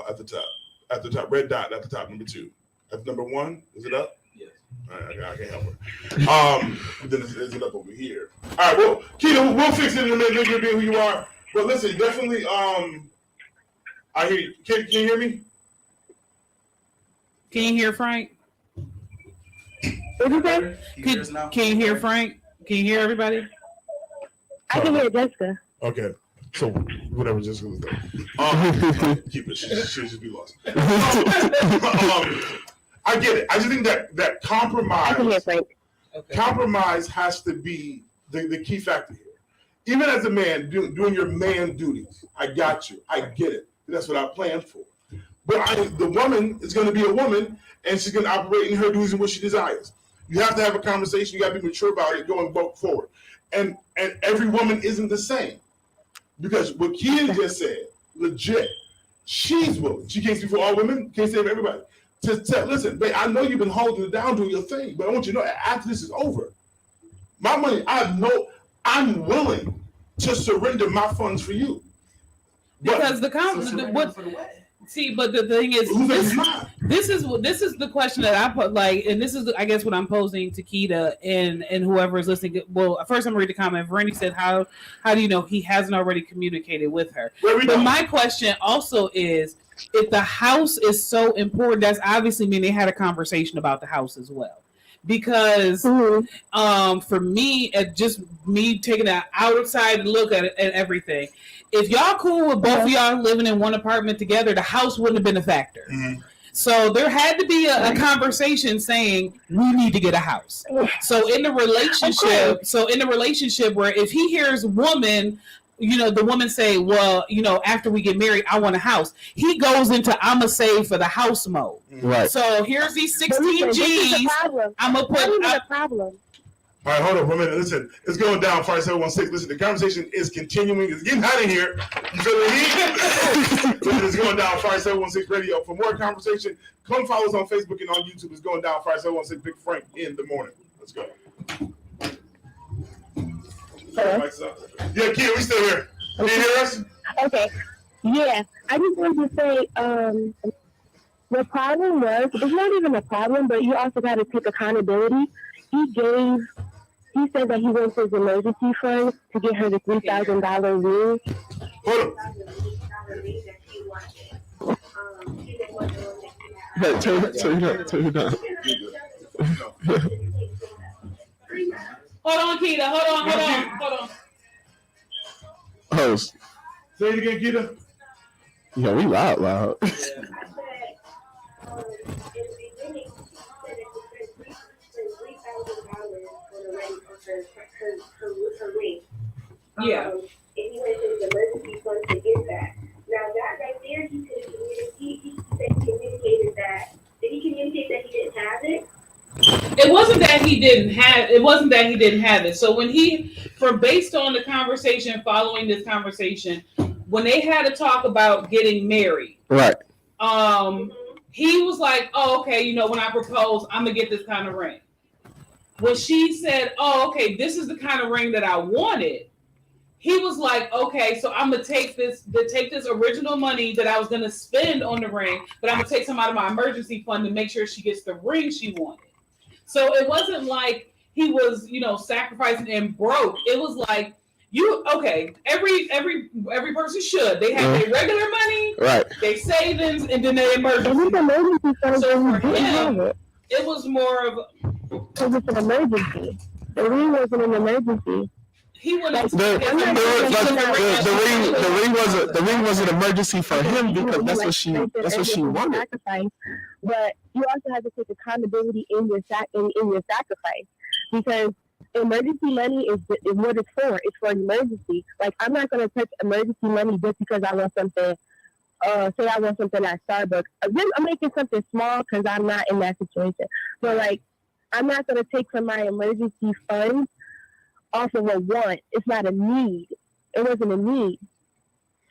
At the top. At the top. Red dot at the top. Number 2. At number 1. Is it up? Yes. All right, I can't help her. Then is it up over here? All right. Well, Keita, we'll fix it in a minute. Make you be who you are. But listen, definitely. I hear you. Can you hear me? Can you hear Frank? What did you say? Can you hear Frank? Can you hear everybody? I can hear Jessica. Okay. So whatever Jessica was doing. Keep it. She'll just be lost. I get it. I just think that compromise. I can hear Frank. Okay. Compromise has to be the key factor here. Even as a man, doing your man duties. I got you. I get it. That's what I planned for. But the woman is going to be a woman, and she's going to operate in her duties and what she desires. You have to have a conversation. You got to be mature about it going forward. And every woman isn't the same. Because what Kia just said, legit, she's willing. She can't speak for all women, can't say for everybody. Listen, babe, I know you've been holding it down doing your thing, but I want you to know after this is over, my money, I'm willing to surrender my funds for you. Because but the thing is, this is the question that I put, like, and this is, I guess, what I'm posing to Keita and whoever is listening. Well, first I'm going to read the comment. Randy said, how do you know he hasn't already communicated with her? But my question also is, if the house is so important, that's obviously mean they had a conversation about the house as well. Because for me, just me taking an outside look at everything, if y'all cool with both of y'all living in one apartment together, the house wouldn't have been a factor. Mm-hmm. So there had to be a conversation saying we need to get a house. So in the relationship, where if he hears woman, the woman say, well, after we get married, I want a house. He goes into I'ma save for the house mode. Right. So here's these 16 G's. I'm gonna put a problem. All right, hold on for a minute. Listen, it's going down. 5716. Listen, the conversation is continuing. It's getting hot in here. You feel the heat? It's going down. 5716 Radio. For more conversation, come follow us on Facebook and on YouTube. It's going down. 5716 Big Frank in the morning. Let's go. Hello? Yeah, Kia, we still here. Can you hear us? Okay. Yeah, I just wanted to say, the problem was, it's not even a problem, but you also got to take accountability. He said that he went to his emergency fund to get her the $3,000 ring. Hold Hey, turn it down. Hold on, Keita. Hold on. Host. Say it again, Keita. Yeah, we loud. Her ring. Yeah. And he went to his emergency fund to get that. Now that right there, he communicated that. Did he communicate that he didn't have it? It wasn't that he didn't have it. So based on the conversation, following this conversation, when they had to talk about getting married, right? He was like, "Oh, okay, when I propose, I'm gonna get this kind of ring." When she said, "Oh, okay, this is the kind of ring that I wanted," he was like, "Okay, so I'm gonna take this original money that I was gonna spend on the ring, but I'm gonna take some out of my emergency fund to make sure she gets the ring she wanted." So it wasn't like he was, sacrificing and broke. It was like every person should. They have their regular money, right? Their savings, and then their emergency. So for him, it was more of because it's an emergency. The ring wasn't an emergency. He went Like, The ring was an emergency for him because that's what she wanted. Sacrifice, but you also have to take accountability in your sacrifice, because emergency money is what it's for. It's for an emergency. Like, I'm not gonna touch emergency money just because I want something. Say I want something at Starbucks. I'm making something small because I'm not in that situation. So like, I'm not gonna take from my emergency funds off of a want. It's not a need. It wasn't a need.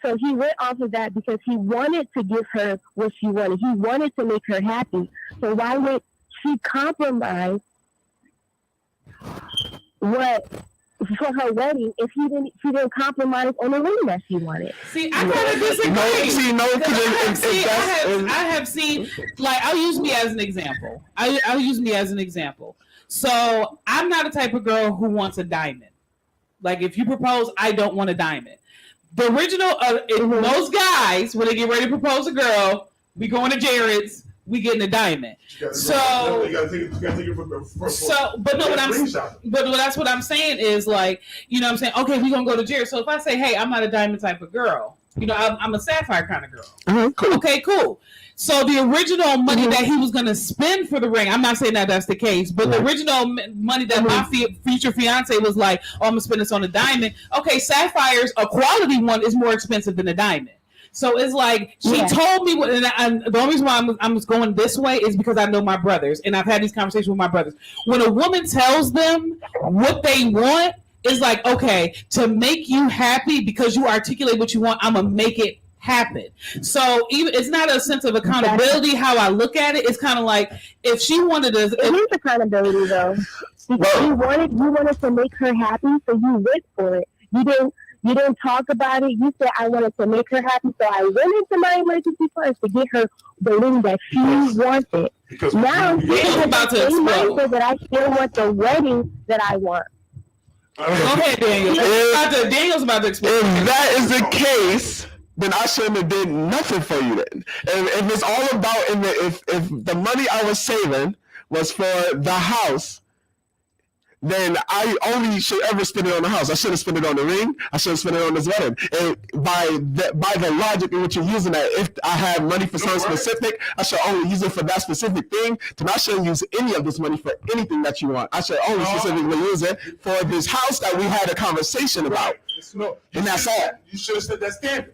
So he went off of that because he wanted to give her what she wanted. He wanted to make her happy. So why would she compromise what for her wedding if she didn't compromise on the ring that she wanted? See, I kind of disagree. I have seen, like, I'll use me as an example. I'll use me as an example. So I'm not a type of girl who wants a diamond. Like, if you propose, I don't want a diamond. The original, most guys, when they get ready to propose a girl, we going to Jared's, we getting a diamond. But that's what I'm saying is, like, you know what I'm saying? Okay, we gonna go to Jared. So if I say, hey, I'm not a diamond type of girl, you know, I'm a sapphire kind of girl. Cool. Okay, cool. So the original money that he was going to spend for the ring, I'm not saying that that's the case, but the original money that my future fiance was like, oh, I'm going to spend this on a diamond. Okay, sapphires, a quality one, is more expensive than a diamond. So it's like, she told me, and the only reason why I'm going this way is because I know my brothers, and I've had these conversations with my brothers. When a woman tells them what they want, it's like, okay, to make you happy because you articulate what you want, I'm going to make it happen. So even it's not a sense of accountability how I look at it. It's kind of like, if she wanted to, it is accountability though, because you wanted to make her happy, so you went for it. You didn't talk about it. You said, I wanted to make her happy, so I went into my emergency funds to get her the ring that she wanted. Because now she's about to explode. That I still want the wedding that I want. Go ahead, Daniel. Daniel's about to explode. If that is the case, then I shouldn't have did nothing for you then. If it's all about, if the money I was saving was for the house, then I only should ever spend it on the house. I shouldn't spend it on the ring. I shouldn't spend it on this wedding. And by the logic in which you're using that, if I have money for something specific, I should only use it for that specific thing. Then I shouldn't use any of this money for anything that you want. I should only specifically use it for this house that we had a conversation about. And that's all. You should have set that standard.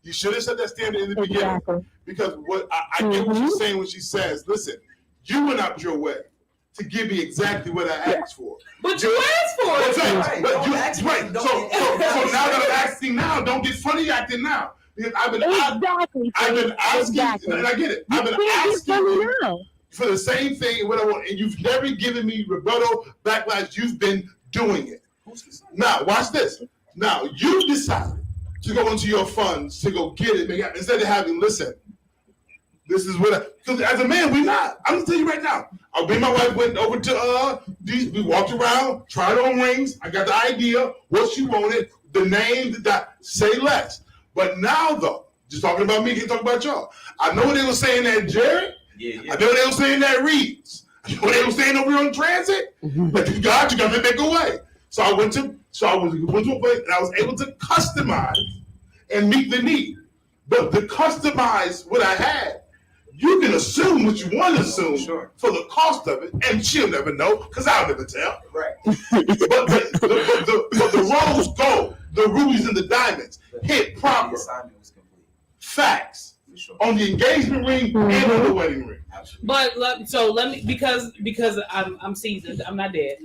You should have set that standard in the beginning. Because what I get what she's saying when she says, listen, you went out your way to give me exactly what I asked for. But you asked for it. Right. So now that I'm asking now, don't get funny acting now. Because I've been asking, and I get it. I've been asking you for the same thing and what I want, and you've never given me rebuttal, backlash. You've been doing it. Now, watch this. Now, you decided to go into your funds to go get it, instead of having, listen, this is what because as a man, we're not. I'm gonna tell you right now. Me and my wife went over to we walked around, tried on rings. I got the idea, what she wanted, the name, say less. But now though, just talking about me, can't talk about y'all. I know what they were saying at Jerry. I know what they were saying at Reed's. I know what they were saying over here on Transit. But you got to make a way. So I went to a place and I was able to customize and meet the need. But to customize what I had, you can assume what you want to assume for the cost of it, and she'll never know because I'll never tell. Right. but the rose gold, the rubies and the diamonds hit proper. The assignment was complete. Facts on the engagement ring and on the wedding ring. But so let me because I'm seasoned. I'm not dead.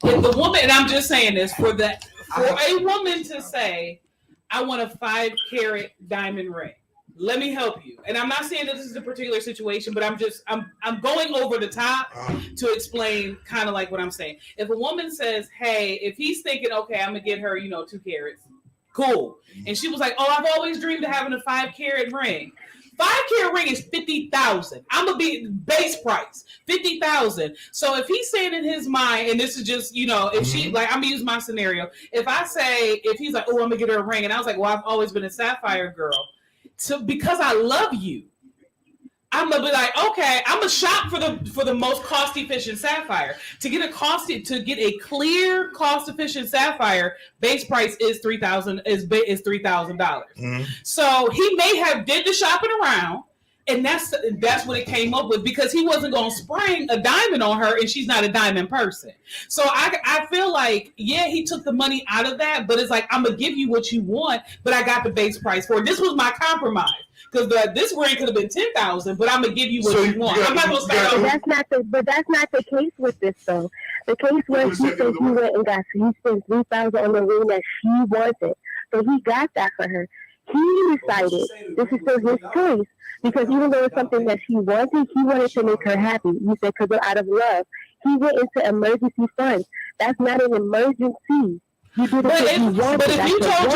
If the woman, and I'm just saying this for a woman to say, I want a 5-carat diamond ring. Let me help you. And I'm not saying that this is a particular situation, but I'm going over the top to explain kind of like what I'm saying. If a woman says, hey, if he's thinking, okay, I'm gonna get her, 2 carats, cool. And she was like, oh, I've always dreamed of having a 5-carat ring. 5-carat ring is $50,000. I'm gonna be base price $50,000. So if he's saying in his mind, and this is just if she like, I'm gonna use my scenario. If he's like, oh, I'm gonna get her a ring, and I was like, well, I've always been a sapphire girl. So because I love you, I'm gonna be like, okay, I'm gonna shop for the most cost efficient sapphire. To get a clear cost efficient sapphire, base price is $3,000 is $3,000. Mm-hmm. So he may have did the shopping around, and that's what it came up with, because he wasn't gonna spring a diamond on her, and she's not a diamond person. So I feel like, yeah, he took the money out of that, but it's like, I'm gonna give you what you want, but I got the base price for it. This was my compromise. Because this ring could have been $10,000, but I'm gonna give you what you want. I'm not gonna start. But that's not the case with this though. The case was he said he went and he spent $3,000 on the ring that she wanted, so he got that for her. He decided this is still his choice, because even though it's something that she wanted, he wanted to make her happy. He said because out of love, he went into emergency funds. That's not an emergency. You did it because you wanted. But if you told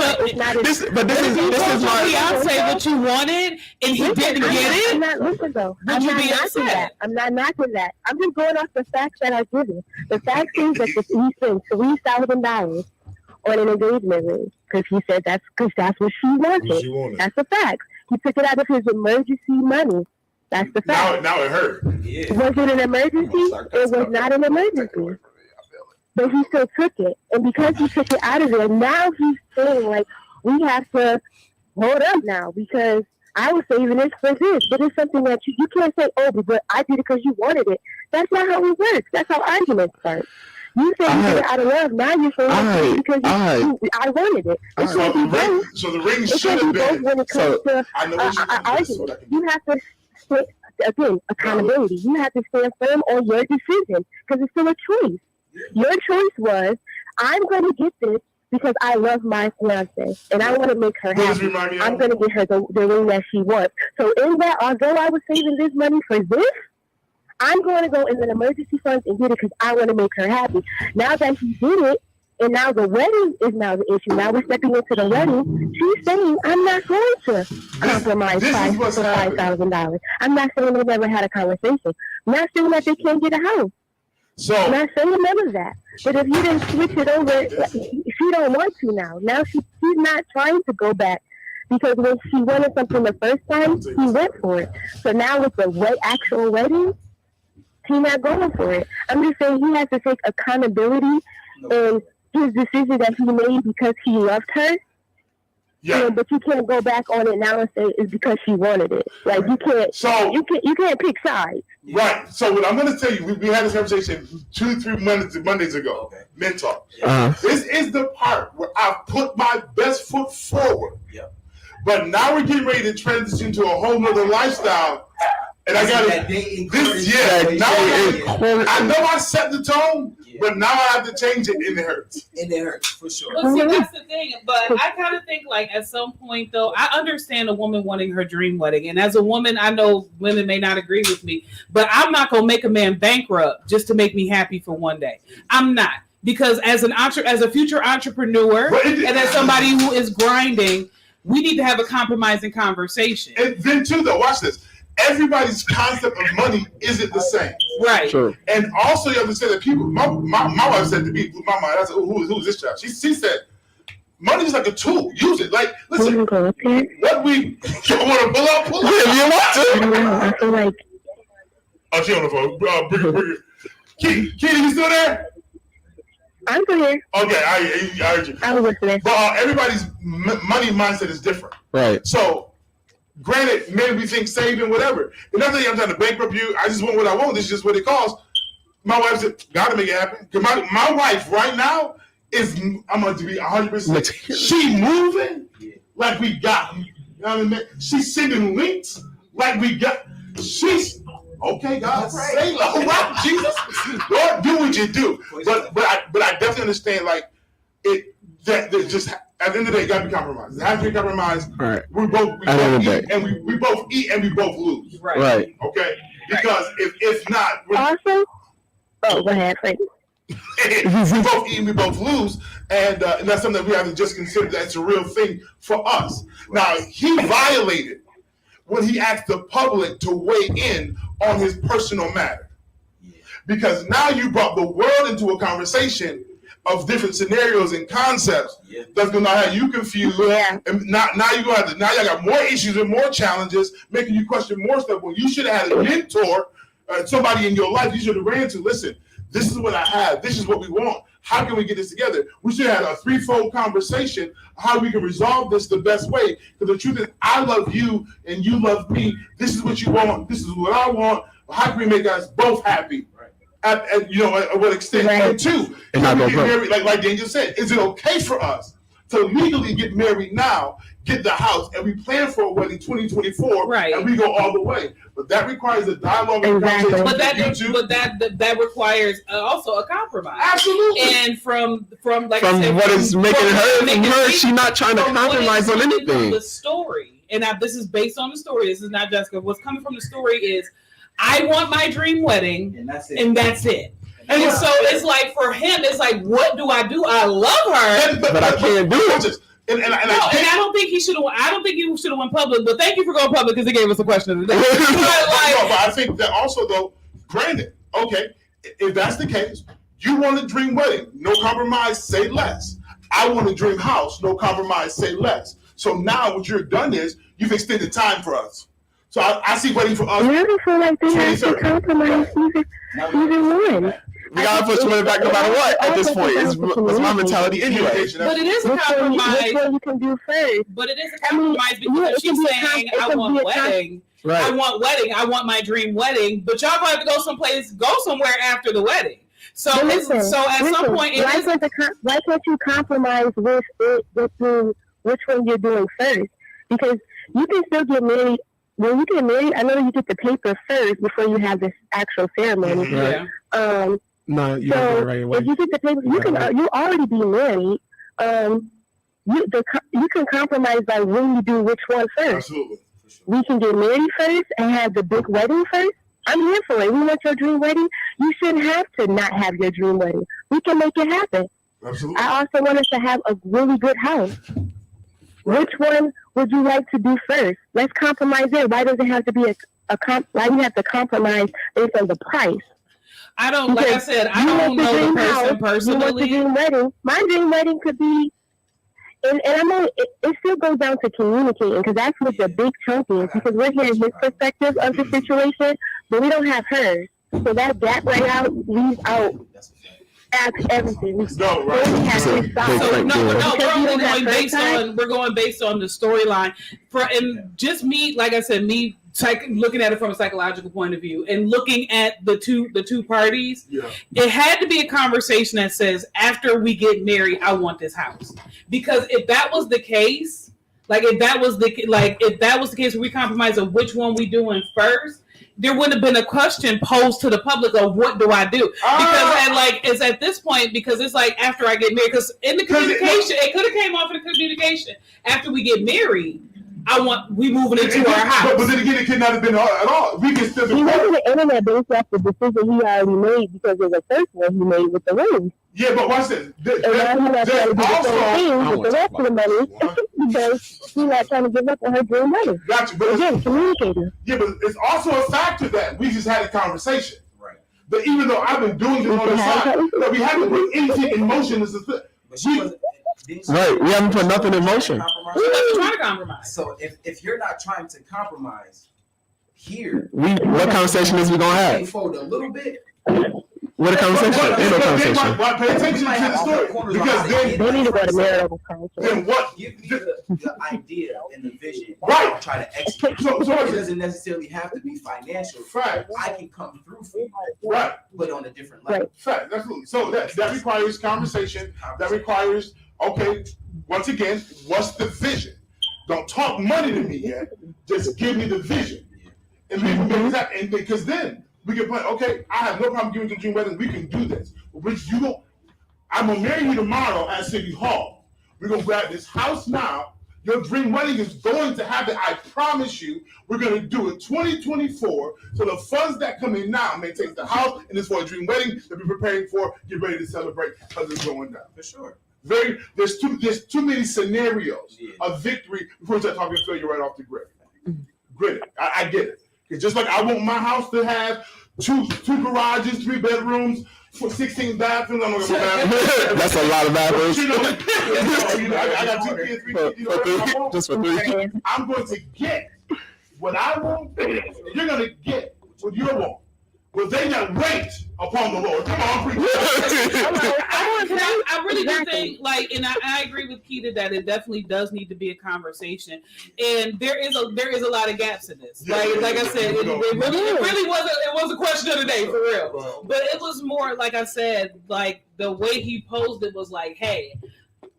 this is my fiance what you wanted and he didn't get it, I'm not listen though. I'm not knocking that. I'm not knocking that. I'm just going off the facts that I give you. The fact is that he spent $3,000 on an engagement ring because he said that's what she wanted. That's the fact. He took it out of his emergency money. That's the fact. Now it hurt. Yeah. Was it an emergency? It was not an emergency. But he still took it. And because he took it out of there, now he's saying, like, we have to hold up now because I was saving this for this. But it's something that you can't say, oh, but I did it because you wanted it. That's not how it works. That's how arguments start. You say you did it out of love. Now you're saying because I wanted it. So the ring should have been. When it comes to argument, you have to stay, again, accountability. You have to stand firm on your decision because it's still a choice. Your choice was, I'm going to get this because I love my fiance and I want to make her happy. I'm going to get her the ring that she wants. So in that, although I was saving this money for this, I'm going to go in an emergency fund and get it because I want to make her happy. Now that he did it, and now the wedding is now the issue. Now we're stepping into the wedding. She's saying, I'm not going to compromise price for $5,000. I'm not saying they never had a conversation. I'm not saying that they can't get a house. So I'm not saying none of that. But if you didn't switch it over, she don't want to now. Now she's not trying to go back. Because when she wanted something the first time, he went for it. So now with the actual wedding, he's not going for it. I'm just saying he has to take accountability and his decision that he made because he loved her. Yeah. But you can't go back on it now and say it's because she wanted it. Like you can't. So you can't pick sides. Right. So what I'm going to tell you, we had this conversation 2-3 Mondays ago. Okay. Men talk. This is the part where I put my best foot forward. Yeah. But now we're getting ready to transition to a whole nother lifestyle. And I got I know I set the tone, but now I have to change it, and it hurts. And it hurts for sure. But see, that's the thing. But I kind of think, like, at some point, though, I understand a woman wanting her dream wedding, and as a woman, I know women may not agree with me, but I'm not gonna make a man bankrupt just to make me happy for one day. I'm not, because as a future entrepreneur, and as somebody who is grinding, we need to have a compromising conversation. And then too, though, watch this. Everybody's concept of money isn't the same. Right. Sure. And also you understand that people, my wife said to me, my mom, I said, who's this child? She said, money is like a tool. Use it. Like, listen, what we, you want to pull up? Yeah, you want to. I feel like. Oh, she on the phone. Bring it. Kitty, you still there? I'm still here. Okay, I heard you. I was listening. But everybody's money mindset is different. Right. So, granted, maybe we think saving, whatever. And I'm trying to bankrupt you. I just want what I want. This is just what it costs. My wife said, gotta make it happen. Because my wife right now is, I'm going to be 100%. She moving like we got. You know what I mean? She's sending links like we got. She's, okay, God, say, all right, Jesus. Lord, do what you do. But I definitely understand, like, that just, at the end of the day, it got to be compromised. It has to be compromised. Right. We both eat and we both lose. Right. Okay? Because if not... Also? Oh, go ahead, Frank. We both eat and we both lose. And that's something that we have to just consider that's a real thing for us. Now, he violated when he asked the public to weigh in on his personal matter. Because now you brought the world into a conversation of different scenarios and concepts that's gonna have you confused. Yeah. And now you gonna have to, now you got more issues and more challenges, making you question more stuff. When you should have had a mentor, somebody in your life you should have ran to. Listen, this is what I have. This is what we want. How can we get this together? We should have a threefold conversation how we can resolve this the best way. Because the truth is, I love you and you love me. This is what you want. This is what I want. How can we make us both happy? At what extent? Right. And two, can we get married, like Daniel said, is it okay for us to legally get married now, get the house, and we plan for a wedding 2024, right? And we go all the way. But that requires a dialogue. Exactly. But that requires also a compromise. Absolutely. And from like from I said, what is making her, she's not trying to compromise on anything. The story, and this is based on the story. This is not Jessica. What's coming from the story is, I want my dream wedding, and that's it. And so it's like, for him, it's like, what do? I love her, but I can't do it. And I don't think he should have. I don't think he should have went public. But thank you for going public because it gave us a question of the day. But I think that also, though, granted, okay, if that's the case, you want a dream wedding, no compromise, say less. I want a dream house, no compromise, say less. So now what you've done is you've extended time for us. So I see waiting for us. I don't feel like they have to compromise even one. We gotta put women back no matter what at this point. It's my mentality anyway. But it is a compromise. Which one you can do first? But it is a compromise because if she's saying, I want wedding, right. I want my dream wedding, but y'all gonna have to go somewhere after the wedding. So at some point, why can't you compromise with which one you're doing first? Because you can still get married. When you get married, I know you get the paper first before you have this actual ceremony. Right. No, you don't get it right away. If you get the paper, you already be married. You can compromise by when you do which one first. Absolutely. We can get married first and have the big wedding first. I'm here for it. We want your dream wedding. You shouldn't have to not have your dream wedding. We can make it happen. Absolutely. I also want us to have a really good house. Which one would you like to do first? Let's compromise it. Why does it have to be why do you have to compromise based on the price? I don't, like I said, I don't know the person personally. You want the dream wedding. My dream wedding could be, and it still goes down to communicating, because that's what the big chunk is, because we're hearing his perspective of the situation, but we don't have hers. So that gap right out leaves out everything. No, right. We're going based on the storyline. And just me, like I said, looking at it from a psychological point of view and looking at the two parties, it had to be a conversation that says, after we get married, I want this house. Because if that was the case, if that was the case where we compromise on which one we doing first, there wouldn't have been a question posed to the public of what do I do? Because it's at this point, because it's like after I get married, because in the communication, it could have came off in the communication. After we get married, we moving into our house. But then again, it could not have been at all. We can still be. He went to the internet based off the decision he already made because of the first one he made with the ring. Yeah, but watch this. And now he's not trying to do the same thing with the rest of the money because he's not trying to give up on her dream money. Gotcha. But again, communicating. Yeah, but it's also a factor that we just had a conversation. Right. But even though I've been doing this on the side, that we haven't put anything in motion. Right, we haven't put nothing in motion. We're trying to compromise. So if you're not trying to compromise here, what conversation is we gonna have? Forward a little bit. What a conversation? Ain't no conversation. Pay attention to the story because they need to go to marital counseling. Then what? Give me the idea and the vision. Right. I'll try to execute. So it doesn't necessarily have to be financial. Right. I can come through for you. Right. But on a different level. Right. Absolutely. So that requires conversation. That requires, okay, once again, what's the vision? Don't talk money to me yet. Just give me the vision. And then because then we can play, okay, I have no problem giving you the dream wedding. We can do this. But I'm going to marry you tomorrow at City Hall. We're going to grab this house now. Your dream wedding is going to happen. I promise you, we're going to do it 2024. So the funds that come in now may take the house and it's for a dream wedding that we're preparing for. Get ready to celebrate because it's going down. For sure. There's too many scenarios of victory before we start talking failure right off the grid. Grid. I get it. It's just like I want my house to have two garages, 3 bedrooms, for 16 bathrooms. I'm gonna go bathroom. That's a lot of bathrooms. I got 2 kids, 3 kids. Just for 3. I'm going to get what I want. You're going to get what you want. But they that wait upon the Lord. Come on, preach. I really do think, like, and I agree with Keita that it definitely does need to be a conversation, and there is a lot of gaps in this. Like I said, it really was a question of the day for real. But it was more, like I said, like the way he posed it was like, hey,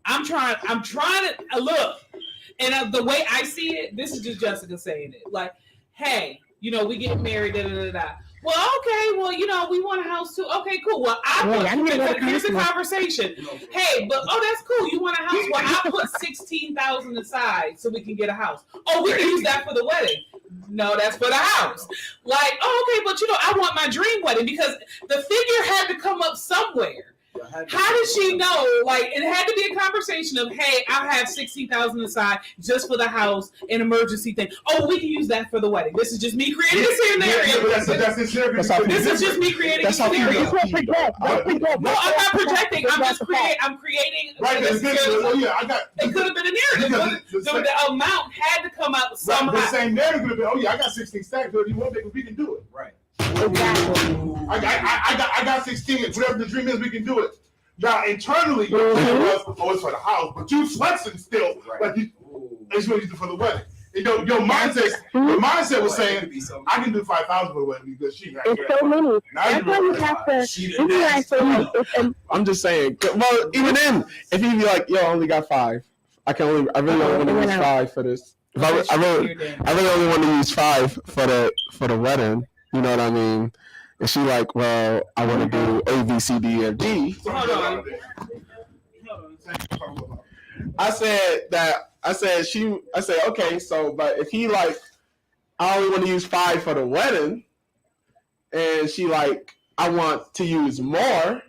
I'm trying to look, and the way I see it, this is just Jessica saying it, like, hey, we get married, da da da da. Well, okay. Well, we want a house too. Okay, cool. Well, here's the conversation. Hey, but that's cool. You want a house? Well, I put $16,000 aside so we can get a house. Oh, we can use that for the wedding. No, that's for the house. Like, okay, but I want my dream wedding because the figure had to come up somewhere. How did she know? Like, it had to be a conversation of, hey, I have $16,000 aside just for the house, an emergency thing. Oh, we can use that for the wedding. This is just me creating a scenario. This is just me creating a scenario. No, I'm not projecting. I'm creating. Right. It could have been a narrative. The amount had to come out somehow. The same narrative could have been, I got 16 stacks, but we can do it. Right. Exactly. I got 16. Whatever the dream is, we can do it. Now internally, your plan was, it's for the house, but you flexing still, like it's what you do for the wedding. Your mindset was saying, I can do 5,000 for the wedding because she. It's so many. That's why you have to. I'm just saying. Well, even then, if you be like, yo, I only got 5. I really only want to use 5 for this. I really only want to use 5 for the wedding. You know what I mean? And she like, well, I want to do A, B, C, D, F, G. Hold on. I said, okay, so, but if he like, I only want to use 5 for the wedding, and she like, I want to use more,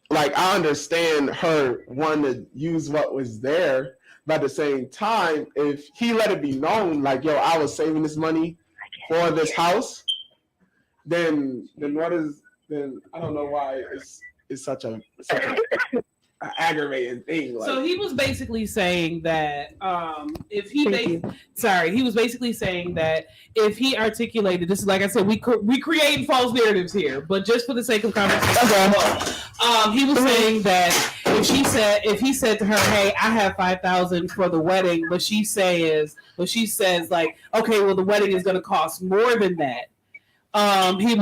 like, I understand her wanting to use what was there, but at the same time, if he let it be known, like, yo, I was saving this money for this house, then I don't know why it's such a aggravating thing. Like. So he was basically saying that he was basically saying that if he articulated this, is like I said, we create false narratives here, but just for the sake of conversation, he was saying that if he said to her, hey, I have 5,000 for the wedding, but she says like, okay, well the wedding is going to cost more than that. But he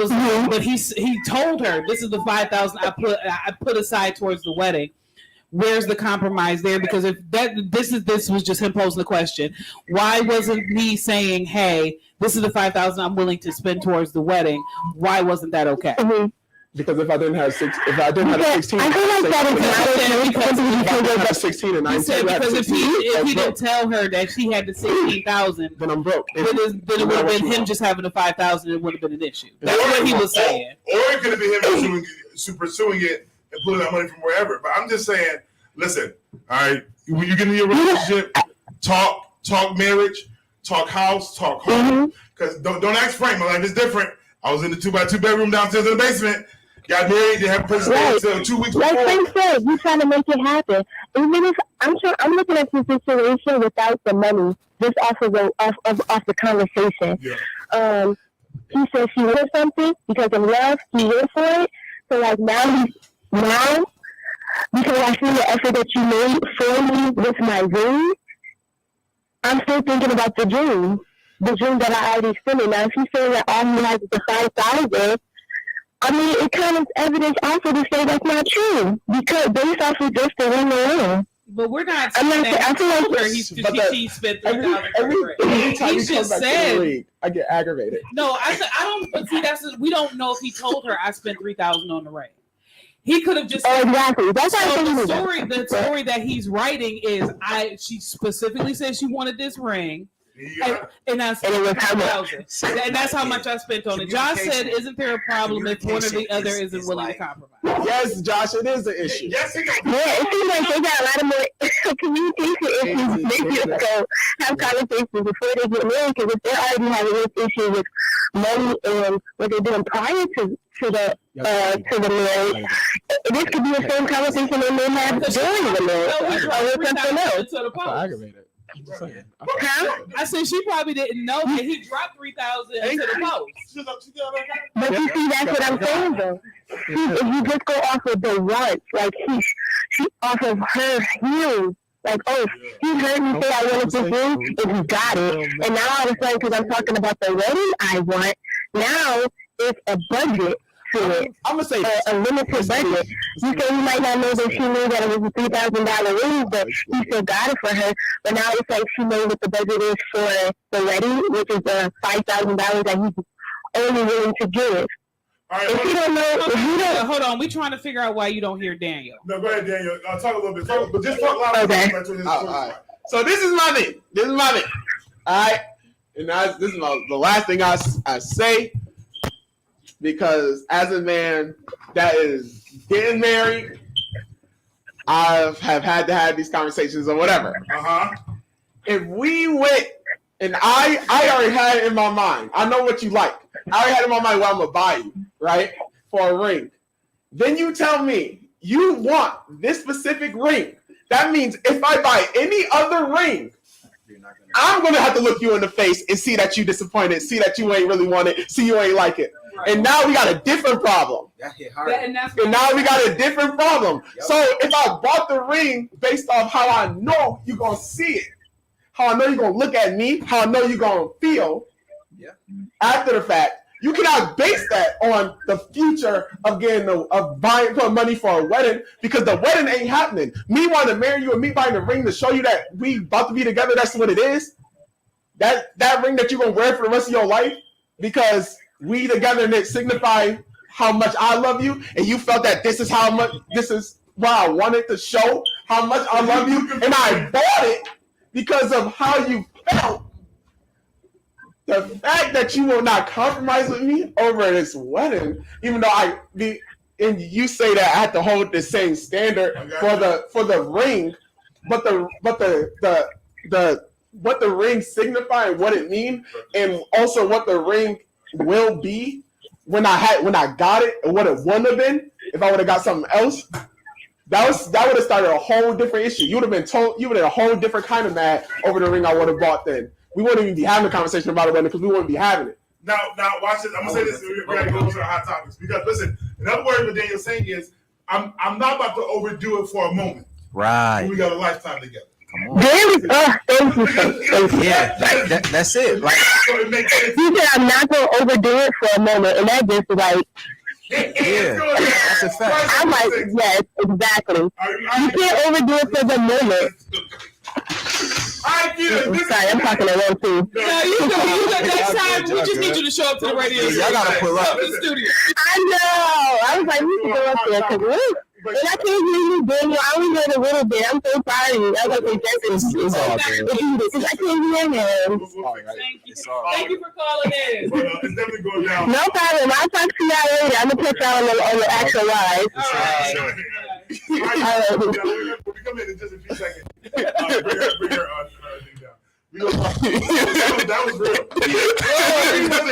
told her, this is the 5,000 I put aside towards the wedding. Where's the compromise there? Because if this was just him posing the question, why wasn't me saying, hey, this is the 5,000 I'm willing to spend towards the wedding? Why wasn't that okay? Mm-hmm. Because if I didn't have 16, I feel like that is not 16 and 9, because if he didn't tell her that she had the 16,000, then I'm broke. Then it would have been him just having the 5,000. It would have been an issue. That's what he was saying. Or it could have been him pursuing it and pulling that money from wherever. But I'm just saying, listen, all right, when you get into your relationship, talk marriage, talk house, talk home. Because don't ask Frank. My life is different. I was in the 2x2 bedroom downstairs in the basement. Got married, they have a place to stay 2 weeks before. Like Frank said, you're trying to make it happen. Even if I'm looking at the situation without the money, just off of the conversation. Yeah. He said she wanted something because of love. He went for it. So like now, because I see the effort that you made for me with my dream, I'm still thinking about the dream that I already spent. Now if he's saying that all he has is the 5,000. I mean, it kind of evidence also to say that's not true because based off of just the ring alone. But we're not saying that. I feel like she spent every time he comes back to the league, I get aggravated. No, I don't. But see, we don't know if he told her I spent 3,000 on the ring. He could have just exactly. That's so the story that he's writing is she specifically said she wanted this ring. And that's how much I spent on it. Josh said, "Isn't there a problem if one or the other isn't willing to compromise?" Yes, Josh, it is an issue. Yes, it seems like they got a lot of more communication issues. They just go have conversations before they get married because if they're already having this issue with money and what they're doing prior to to the marriage. This could be the same conversation they may have during the marriage or something else. Aggravated. Huh? I said she probably didn't know that he dropped 3,000 into the post. But you see, that's what I'm saying though. If you just go off of the wants, like she off of her heels. Like, oh, he heard me say I wanted this ring, and he got it. And now all of a sudden, because I'm talking about the wedding I want, now it's a budget to it. I'm gonna say a limited budget. You say you might not know that she knew that it was a $3,000 ring, but he still got it for her. But now it's like she knows what the budget is for the wedding, which is the $5,000 that he's only willing to give. All right, If you don't know, if you don't, Hold on, we trying to figure out why you don't hear Daniel. no, go ahead, Daniel. Talk a little bit. But just talk loud. Okay. all right. So this is my thing. All right. And this is the last thing I say, because as a man that is getting married, I have had to have these conversations or whatever. If we went, and I already had it in my mind. I know what you like. I already had it in my mind what I'm gonna buy you, right, for a ring. Then you tell me you want this specific ring. That means if I buy any other ring, I'm gonna have to look you in the face and see that you disappointed, see that you ain't really want it, see you ain't like it. Right. And now we got a different problem. That hit hard. And now we got a different problem. Yep. So if I bought the ring based off how I know you're gonna see it, how I know you're gonna look at me, how I know you're gonna feel after the fact, you cannot base that on the future of putting money for a wedding, because the wedding ain't happening. Me wanting to marry you and me buying a ring to show you that we about to be together, that's what it is. That ring that you're gonna wear for the rest of your life because we together and it signify how much I love you, and you felt that this is what I wanted to show how much I love you, and I bought it because of how you felt. The fact that you will not compromise with me over this wedding, even though and you say that I have to hold the same standard for the ring, but what the ring signify and what it mean, and also what the ring will be when I got it, and what it wouldn't have been if I would have got something else. That would have started a whole different issue. You would have been a whole different kind of mad over the ring I would have bought then. We wouldn't even be having a conversation about it because we wouldn't be having it. Now, watch this. I'm gonna say this. We gotta go to the hot topics because listen. In other words, what Daniel's saying is, I'm not about to overdo it for a moment. Right. We got a lifetime together. Come on. thank you. Yeah, that's it. Like, so it makes sense. You said I'm not gonna overdo it for a moment, and that just like. Yeah, that's a fact. I'm like, yes, exactly. You can't overdo it for the moment. Sorry, I'm talking at one too. No, you go. Next time, we just need you to show up to the radio. Y'all gotta pull up to the studio. I know. I was like, we should go up there because and I can't hear you, Daniel. I only heard a little bit. I'm so sorry. I was like, It's all good. because I can't hear him. Thank you for calling in. It's definitely going down. No problem. I'll talk to y'all later. I'm gonna put y'all on the actual live. All right. We'll come in just a few seconds. Bring her thing down. That was real.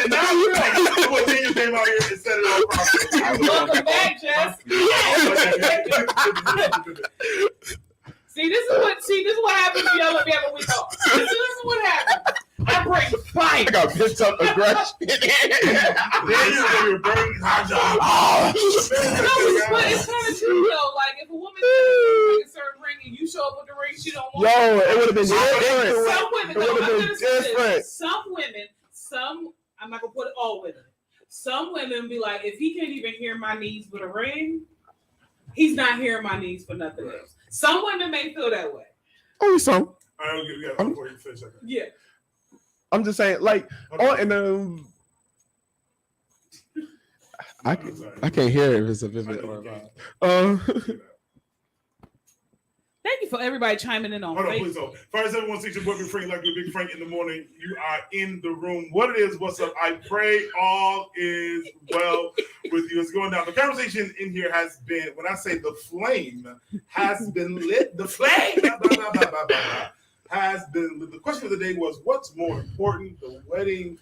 Now you know what Daniel came out here and set it all properly. Welcome back, Jess. See, this is what happens when y'all let me have a week off. This is what happens. I bring fire. I got pissed up aggression. Daniel, burning hot job. No, but it's kind of true though. Like if a woman has a certain ring and you show up with the ring she don't want, It would have been different. Some women, It would have been different. I'm not gonna put it all women. Some women be like, if he can't even hear my needs with a ring, he's not hearing my needs for nothing else. Some women may feel that way. Only some. Yeah. I'm just saying, like, I can't hear if it's a vivid or Thank you for everybody chiming in on Hold on, Facebook. please hold. 5716, your boy Big Frank, like your Big Frank in the morning. You are in the room. What it is, what's up? I pray all is well with you. It's going down. The conversation in here has been, when I say the flame has been lit, the flame has been lit. The question of the day was, what's more important, the wedding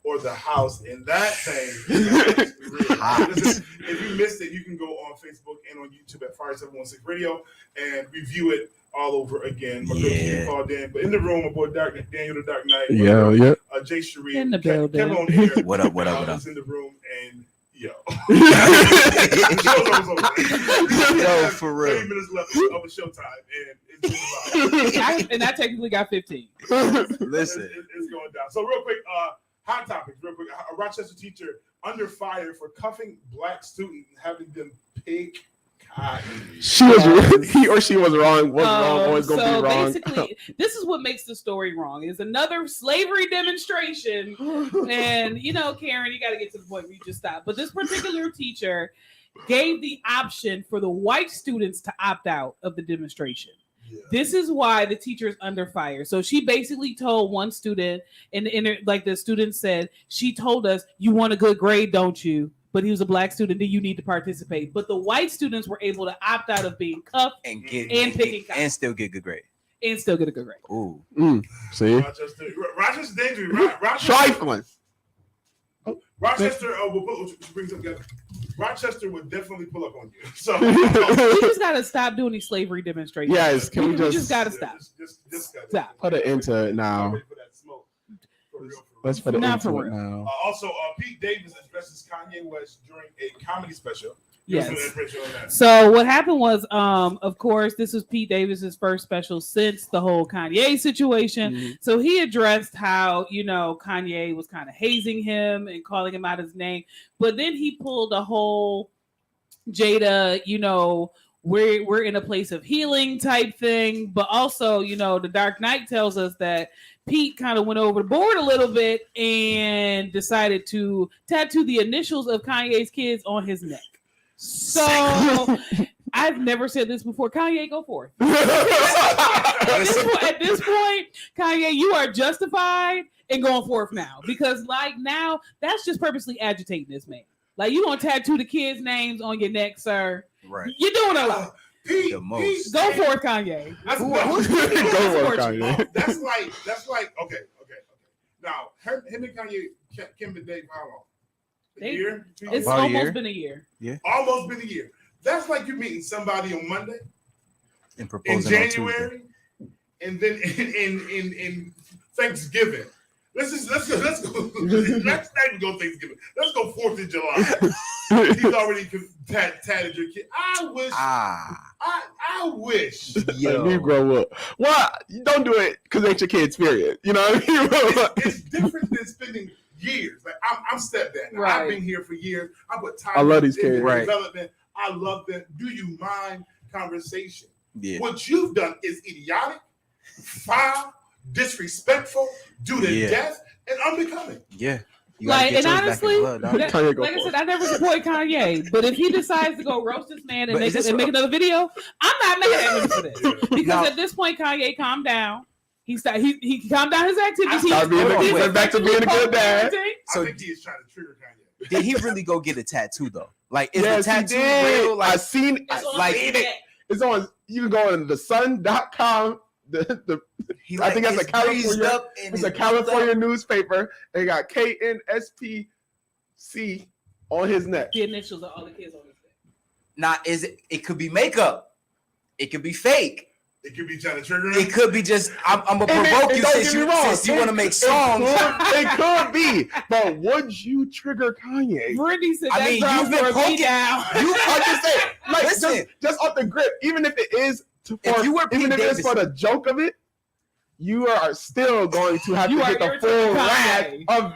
or the house? And that thing is real. Listen, if you missed it, you can go on Facebook and on YouTube at Fire 716 Radio and review it all over again. My girl Keita called in, but in the room, my boy Daniel the Dark Knight. Yeah. Jay Sharif. In the building. Kevin on here. What up? Is in the room and yo. Yo, for real. 30 minutes left of the showtime, and it's And I technically got 15. Listen. It's going down. So real quick, hot topics, real quick. A Rochester teacher under fire for cuffing black student and having them pick cotton. He or she was wrong. Was wrong. Always gonna be wrong. Basically, this is what makes the story wrong. It's another slavery demonstration, and Karen, you got to get to the point where you just stop. But this particular teacher gave the option for the white students to opt out of the demonstration. Yeah. This is why the teacher is under fire. So she basically told one student, and the student said, she told us, "You want a good grade, don't you?" But he was a black student, then you need to participate. But the white students were able to opt out of being cuffed and picking cotton. And still get a good grade. And still get a good grade. Ooh. See? Rochester's dangerous. Trifling. Rochester, Rochester would definitely pull up on you. So we just gotta stop doing these slavery demonstrations. Yes, can we just gotta stop. Just stop. Put it into it now. Let's put it into it now. Also, Pete Davis addresses Kanye West during a comedy special. Yes. So what happened was, of course, this was Pete Davis's first special since the whole Kanye situation. Mm-hmm. So he addressed how, Kanye was kind of hazing him and calling him out his name. But then he pulled a whole Jada, we're in a place of healing type thing. But also, the Dark Knight tells us that Pete kind of went overboard a little bit and decided to tattoo the initials of Kanye's kids on his neck. So I've never said this before. Kanye, go forth. At this point, Kanye, you are justified in going forth now. Because now, that's just purposely agitating this man. You gonna tattoo the kids' names on your neck, sir. Right. You're doing a lot. Pete, go for it, Kanye. That's like okay. Now, him and Kanye, Kim and Dave, how long? A year? It's almost been a year. Yeah. Almost been a year. That's like you meeting somebody on Monday and proposing in January, and then in Thanksgiving. Let's go. Let's not even go Thanksgiving. Let's go 4th of July. He's already tatted your kid. I wish. Yo. You grow up. Well, you don't do it because it's your kids. Period. You know what I mean? It's different than spending years. Like I'm stepdad. Right. I've been here for years. I put time. I love these kids. Development. I love them. Do you mind conversation? Yeah. What you've done is idiotic, foul, disrespectful, due to death, and unbecoming. Yeah. And honestly, like I said, I never support Kanye, but if he decides to go roast this man and make another video, I'm not mad at him for this. Because at this point, Kanye calmed down. He calmed down his activities. He went back to being a good dad. So I think he is trying to trigger Kanye. Did he really go get a tattoo though? Is the tattoo real? I seen it. It's on. You can go on thesun.com. I think that's a California. It's a California newspaper. They got KNSPC on his neck. The initials of all the kids on his neck. Now, it could be makeup. It could be fake. It could be trying to trigger him. It could be just I'm gonna provoke you since you want to make songs. It could be, but would you trigger Kanye? Brittany said, you've been poking. I just say, just off the grip, even if it is. Even if it's for the joke of it, you are still going to have to get the full wrath of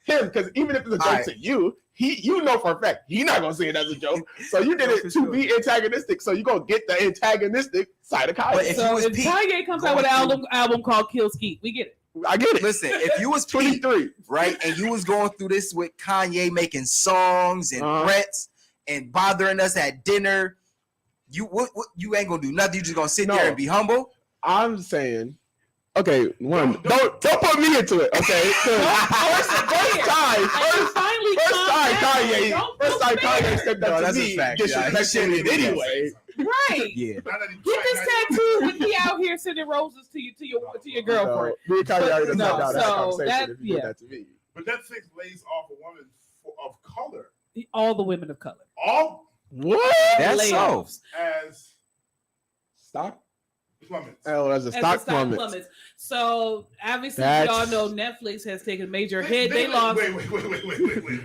him. Because even if it's a joke to you, you know for a fact he's not gonna see it as a joke. So you did it to be antagonistic. So you're gonna get the antagonistic side of Kanye. But if Kanye comes out with an album called Kill Skeet, we get it. I get it. Listen, if you was 23, right, and you was going through this with Kanye making songs and threats and bothering us at dinner. You ain't gonna do nothing. You just gonna sit there and be humble. I'm saying, okay, don't put me into it, okay? First time Kanye said that to me, disrespecting it anyway. Right. Yeah. Get this tattoo when he out here sending roses to your girlfriend. Me and Kanye already sat down that conversation if you did that to me. But that thing lays off a woman of color All the women of color. All What? That's so. Layoffs. as Stock? plummets. Oh, as a As the stock stock plummets. plummets. So obviously, That's- y'all know Netflix has taken a major hit. They lost. Wait.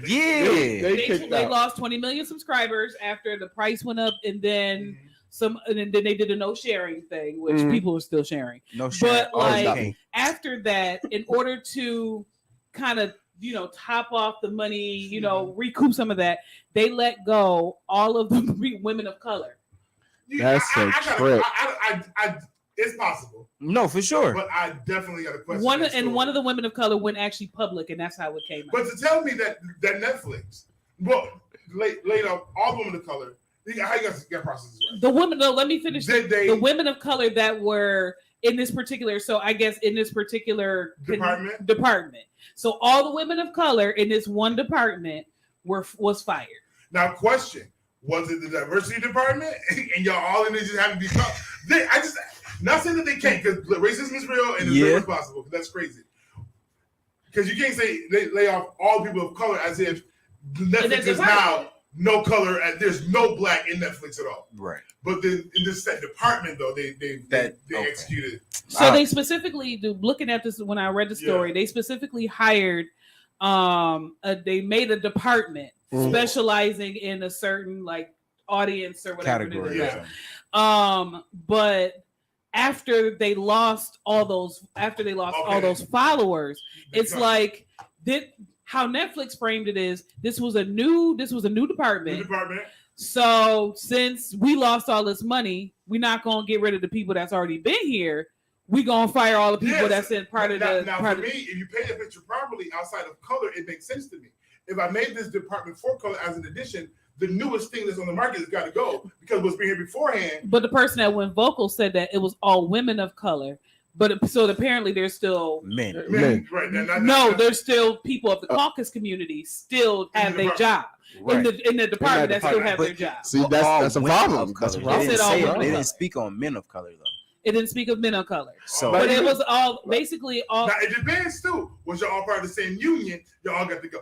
Yeah. They kicked They out. lost 20 million subscribers after the price went up, and then and then they did a no sharing thing, which Mhm. people are still sharing. No shit. But Oh, like okay. after that, in order to kind of top off the money, recoup some of that, they let go all of the women of color. That's a trick. It's possible, No, for sure. but I definitely got a question. One of the women of color went actually public, and that's how it came out. But to tell me that Netflix, laid off all women of color, how you guys get processes right? The women, no, let me finish. They- The women of color that were in this particular, so I guess in this particular department. So all the women of color in this one department was fired. Now, question: was it the diversity department, and y'all all in there just having to be? Not saying that they can't, because racism is real and it's very responsible. That's crazy. Because you can't say they lay off all people of color as if Netflix is now no color, and there's no black in Netflix at all. Right. But then in this department, though, they executed. So they specifically, looking at this when I read the story, they specifically hired. They made a department specializing in a certain audience or whatever category. Yeah. But after they lost all those, all those followers, it's like how Netflix framed it is this was a new department. So since we lost all this money, we're not gonna get rid of the people that's already been here. We're gonna fire all the people that's in part of the. Now, for me, if you paint a picture properly outside of color, it makes sense to me. If I made this department for color as an addition, the newest thing that's on the market has got to go because what's been here beforehand. But the person that went vocal said that it was all women of color. But so apparently there's still men. Right? There's still people of the caucus community still have their job in the department that still have their job. See, that's a problem. That's a problem. They didn't speak on men of color though. It didn't speak of men of color. So, but it was basically all. Now it depends too. Was y'all all part of the same union? Y'all all got to go.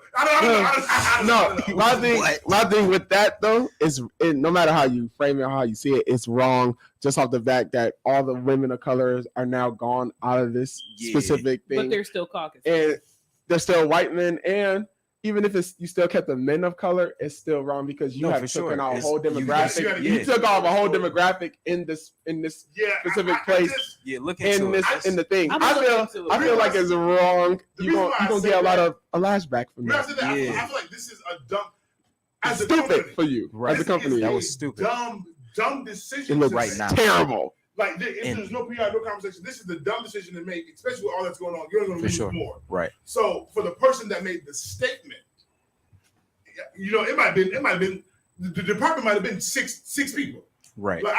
My thing with that though is no matter how you frame it or how you see it, it's wrong. Just off the fact that all the women of color are now gone out of this specific thing, but they're still caucus, and they're still white men. And even if you still kept the men of color, it's still wrong because you have taken out a whole demographic. You took off a whole demographic in this specific place. Look into in the thing. I feel like it's wrong. You're gonna get a lashback from that. I feel like this is a dumb. As a stupid for you, as a company. That was stupid. Dumb decision. It looks right now terrible. Like if there's no PR, no conversation, this is the dumb decision to make, especially with all that's going on. You're going to lose more. Right. So for the person that made the statement, it might have been the department might have been six people. Right. Like,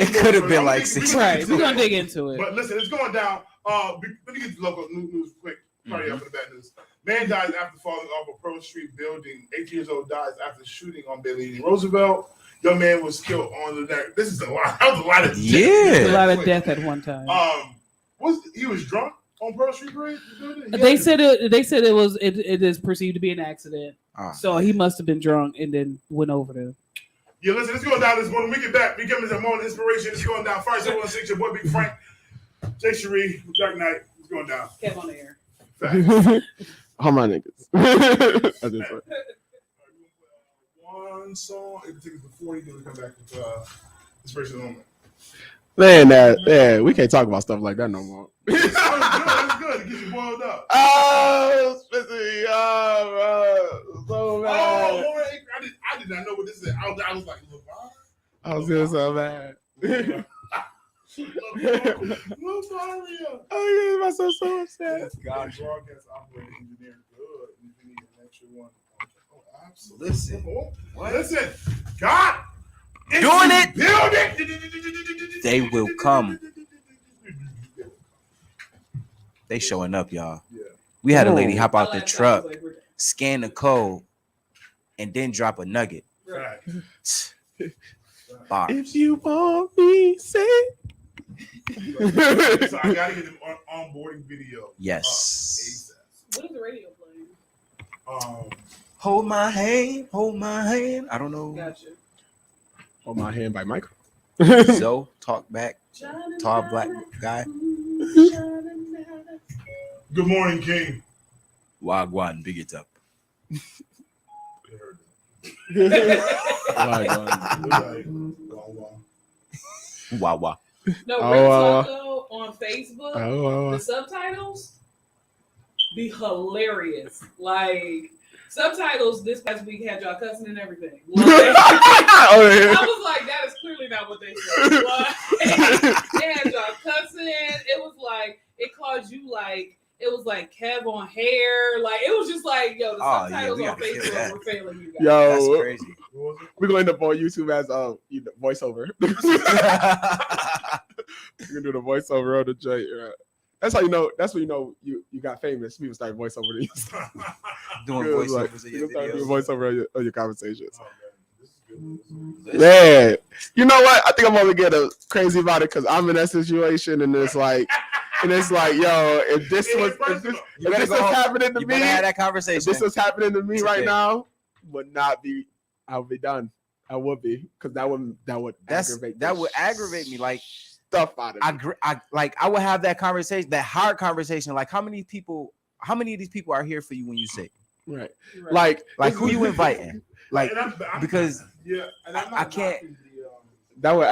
it could have been like six. Right. We're gonna dig into it. But listen, it's going down. Let me get the local news quick. Sorry for the bad news. Man dies after falling off a Pearl Street building. 8 years old dies after shooting on Bailey Roosevelt. Young man was killed on the neck. This is a lot. That was a lot of death. Yeah, a lot of death at one time. He was drunk on Pearl Street Parade? They said it is perceived to be an accident. So he must have been drunk and then went over there. Yeah, listen, it's going down this morning. We get back. We give us a moment of inspiration. It's going down. Fire 716, your boy Big Frank, Jay Cherie, Dark Knight. It's going down. Kept on the air. All my niggas. One song. It takes us to 40. Then we come back with inspiration moment. Man, we can't talk about stuff like that no more. It's good. It gets you boiled up. Oh, especially, so bad. Oh, I did not know what this is. I was like, I was feeling so bad. Oh, yeah, I'm so upset. Gosh. Broadcast operating engineer. Good. You need an extra one. Oh, absolutely. Listen. God. Doing it. They will come. They showing up, y'all. Yeah. We had a lady hop out the truck, scan the code, and then drop a nugget. Right. If you want me, say. So I gotta get an onboarding video. Yes. What is the radio playing? Hold my hand, hold my hand. I don't know. Gotcha. Hold my hand by Michael. So talk back, tall black guy. Good morning, King. Wagwan, big it up. Wow, wow. No, Oh, Real Talk though, on Facebook, Oh, the subtitles be hilarious. Like subtitles this past week had y'all cussing and everything. Like, I was like, that is clearly not what they said. Like, they had y'all cussing. It was like it caused you like it was like Kev on hair. Like it was just like yo, the subtitles on Facebook were failing you guys. Yo, that's crazy. We're gonna end up on YouTube as voiceover. You're gonna do the voiceover on the joint. Right? That's how you know. That's when you know you got famous. People start voiceover to you. Doing voiceovers of your start doing videos. voiceover of your conversations. Man, you know what? I think I'm only getting crazy about it because I'm in that situation, and it's like, yo, if this was happening to You me, better have that conversation. if this was happening to me Today. right now, would not be. I would be done. I would be because that would aggravate me. Like stuff out of me. I would have that conversation, that hard conversation. Like how many of these people are here for you when you sick? Right. Right. Like who you inviting? Like because I can't. That would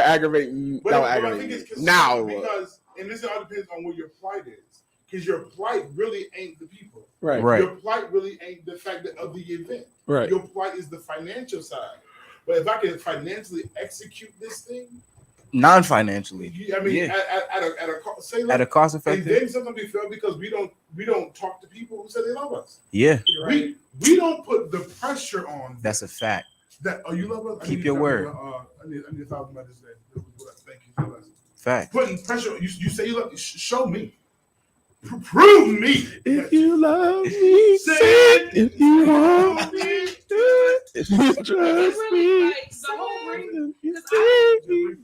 aggravate me. That would aggravate me. Now, because this all depends on what your plight is. Because your plight really ain't the people. right. Your plight really ain't the fact of the event. Right. Your plight is the financial side. But if I can financially execute this thing, Non-financially, I mean, yeah. at a cost effective. And then sometimes we fail because we don't talk to people who say they love us. Yeah, We don't put the pressure on. that's a fact. That you love us. Keep your word. I need $1,000 by this day. Thank you so much. Fact. Putting pressure. You say you love. Show me. Prove me. If you love me, say it. If you want me, do it. If you It trust really me, like the whole ring. you say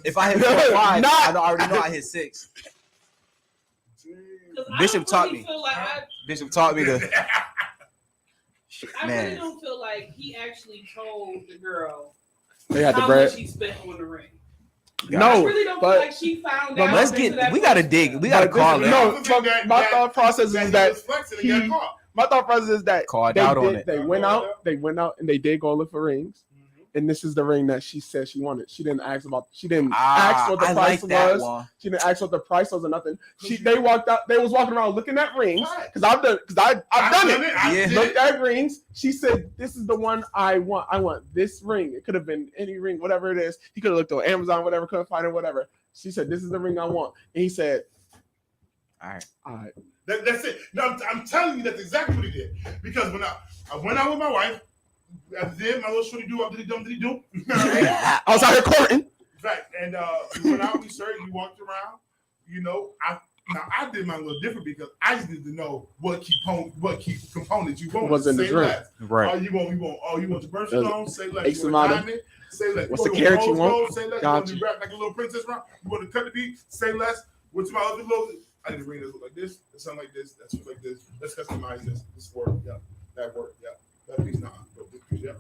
If I hit 4 5, I already know I hit 6. Bishop taught me. Bishop taught me to. I Man. really don't feel like he actually told the girl They had the how bread. much he spent on the ring. I No, really don't but feel like she found out. Let's into get. that We gotta voicemail. dig. We gotta But call this- it. no. My thought process is that my thought process is that Called they out on did- it. They went out and they did go look for rings. And this is the ring that she said she wanted. She didn't ask what the I price like that was. one. She didn't ask what the price was or nothing. They walked out. They was walking around looking at rings because I've done it. Yeah. Looked at rings. She said, "This is the one I want. I want this ring. It could have been any ring, whatever it is. He could have looked on Amazon, whatever, couldn't find it, whatever." She said, "This is the ring I want." And he said, All right. That's it. No, I'm telling you, that's exactly what he did. Because when I went out with my wife, I did my little shorty do up, did he do? I was out here courting. Right, and we went out, we served, we walked around. I did mine a little different because I just needed to know what key components you want. Was in the Say drink. less. Right. Oh, you want the birthstone? Say less. X You want amount of- diamond? Say less. What's You the want carrot you rose want? gold? Say less. You Got want to you. wrap like a little princess round? You want to cut the beat? Say less. What's my other little? I need a ring that look like this. That sound like this. That's like this. Let's customize this. This work. Yeah. That work. Yeah. That piece not. This piece. Yeah.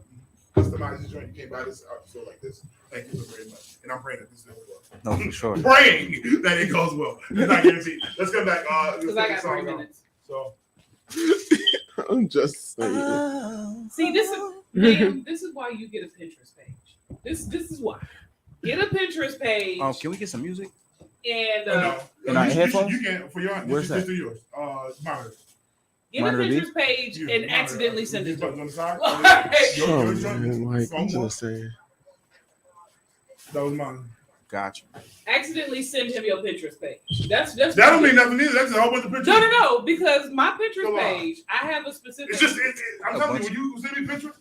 Customize this joint. You can't buy this so like this. Thank you very much. And I'm praying that this goes well. No, for sure. Praying that it goes well. It's not guaranteed. Let's come back. Because I got 3 minutes. So I'm just saying. See, this is why you get a Pinterest page. This is why. Get a Pinterest page. Can we get some music? And In our headphones? You can for your. Where's that? This is yours. Monitor. get a Monitor B? Pinterest page and accidentally send it to on me. the side. Right. Oh man, like I'm just saying. That was mine. Gotcha. Accidentally send him your Pinterest page. That's That don't mean nothing either. That's a whole bunch of pictures. No, because my Pinterest Come on. page, I have a specific. It's just. I'm telling you, when you send me pictures,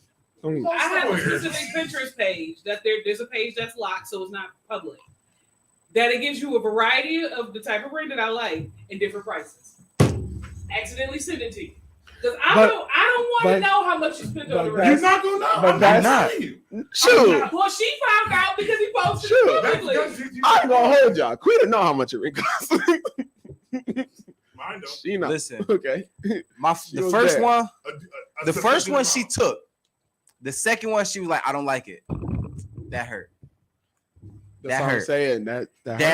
I have a somewhere. specific Pinterest page that there's a page that's locked, so it's not public. That it gives you a variety of the type of ring that I like and different prices. Accidentally send it to you. Because I don't want to know how much you spent on the ring. you're not gonna know. But I'm that's not telling you. Shoot, Well, she found out because he posted Sure. it publicly. I ain't gonna hold y'all. Queen know how much it costs. I I know. She know. Listen, Okay. the was first there. one, A the first successful one she mom. took. The second one, she was like, I don't like it. That hurt. That's That what I'm hurt. saying. That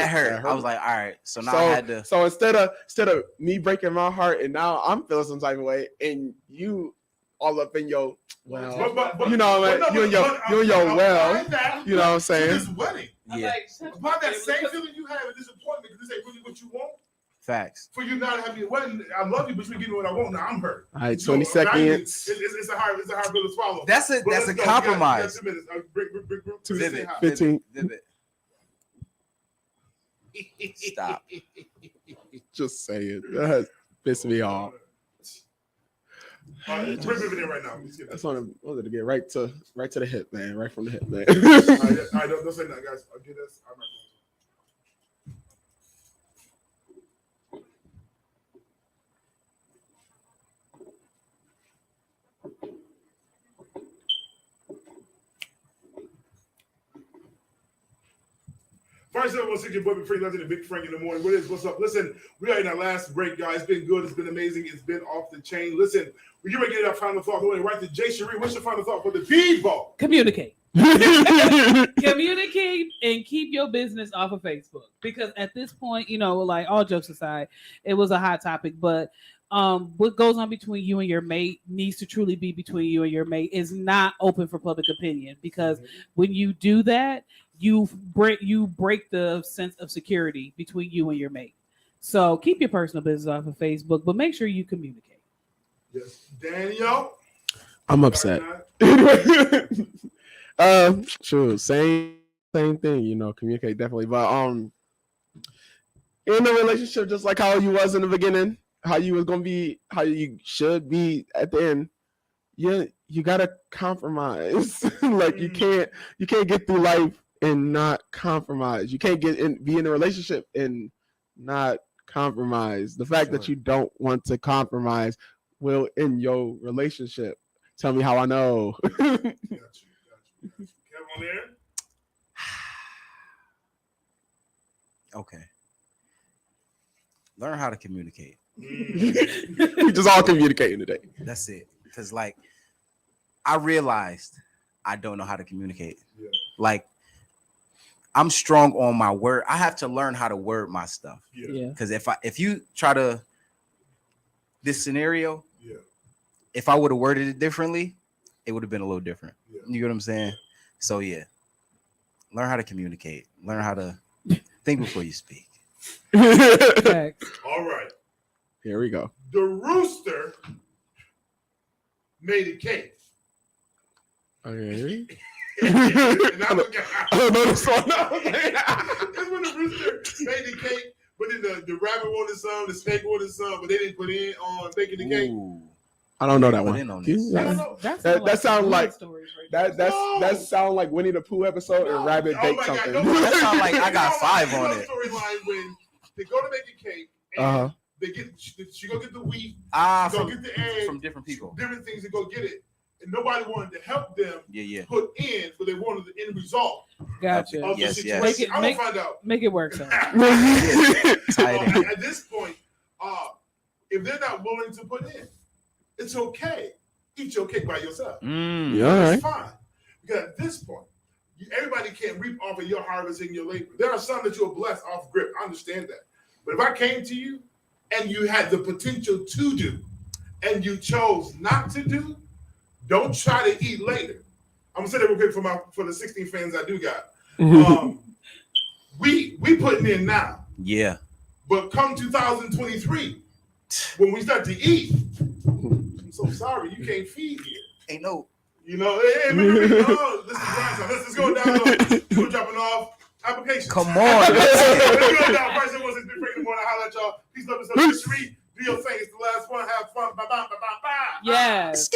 hurt. I was like, all right. So now I had to. So instead of me breaking my heart, and now I'm feeling some type of way, and you all up in your well, But, you know, like, you and your well, you know what I'm saying? This wedding. Yeah. About that same feeling you have at this appointment, because this ain't really what you want. Facts. For you not having a wedding, I love you, but you're getting what I want. Now I'm hurt. All right, So, 20 seconds. It's a hard pill to swallow. That's a compromise. 2 minutes. Vivid. 15. Vivid. Stop. Just saying. That pissed me off. Bring Vivid in right now. That's wanted to get right to the hip, man. Right from the hip, man. All right, don't say that, guys. I'll get this. I'm not First of all, once again, boy, free nothing, the big Frank in the morning. What is? What's up? Listen, we are in our last break, guys. It's been good. It's been amazing. It's been off the chain. Listen, we get ready to get our final thought. Go ahead, right to Jay Cherie. What's your final thought for the people? Communicate. Communicate and keep your business off of Facebook, because at this point, you know, like, all jokes aside, it was a hot topic, but what goes on between you and your mate needs to truly be between you and your mate. Is not open for public opinion, because when you do that, you break the sense of security between you and your mate. So keep your personal business off of Facebook, but make sure you communicate. Yes, Daniel. I'm upset. Sure, same thing, you know, communicate definitely. But in a relationship, just like how you was in the beginning, how you was gonna be, how you should be at the end, you gotta compromise. Like you can't get through life and not compromise. You can't be in a relationship and not compromise. The fact that you don't want to compromise will end your relationship. Tell me how I know. Got you. Kevin on there. Okay. Learn how to communicate. We just all communicating today. That's it. Because, like, I realized I don't know how to communicate. Yeah. Like, I'm strong on my word. I have to learn how to word my stuff. Yeah. Because if you try to, this scenario, Yeah. if I would have worded it differently, it would have been a little different. Yeah. You get what I'm saying? So yeah, learn how to communicate. Learn how to think before you speak. All right. Here we go. The rooster made a cake. Okay. I don't know this one. It's when the rooster made the cake, but then the rabbit wanted some, the snake wanted some, but they didn't put in on making the cake. Ooh. I don't know that Put one. in on this. That sounds like that sound like Winnie the Pooh episode and Rabbit Bake something. That sound like I got 5 on it. Storyline when they go to make a cake and they get she go get the wheat, go get the eggs from different people, different things, and go get it. And nobody wanted to help them put in, but they wanted the end result. Gotcha. Of the Yes. situation. I'm gonna find out. Make it work. So. At this point, if they're not willing to put in, it's okay. Eat your cake by yourself. Yeah, It's fine. Because at this point, everybody can't reap off of your harvest and your labor. There are some that you're blessed off grip. I understand that. But if I came to you and you had the potential to do and you chose not to do, don't try to eat later. I'm gonna say that real quick for the 16 fans I do got. We putting in now. Yeah. But come 2023, when we start to eat, I'm so sorry you can't feed here. Ain't no. You know, hey, this is grind time. Let's go down. We're dropping off applications. Come on. Let's go down. First, it was Big Break in the morning. Holla at y'all. Peace, love, and stuff. Do your thing. It's the last one. Have fun. Bye. Yes.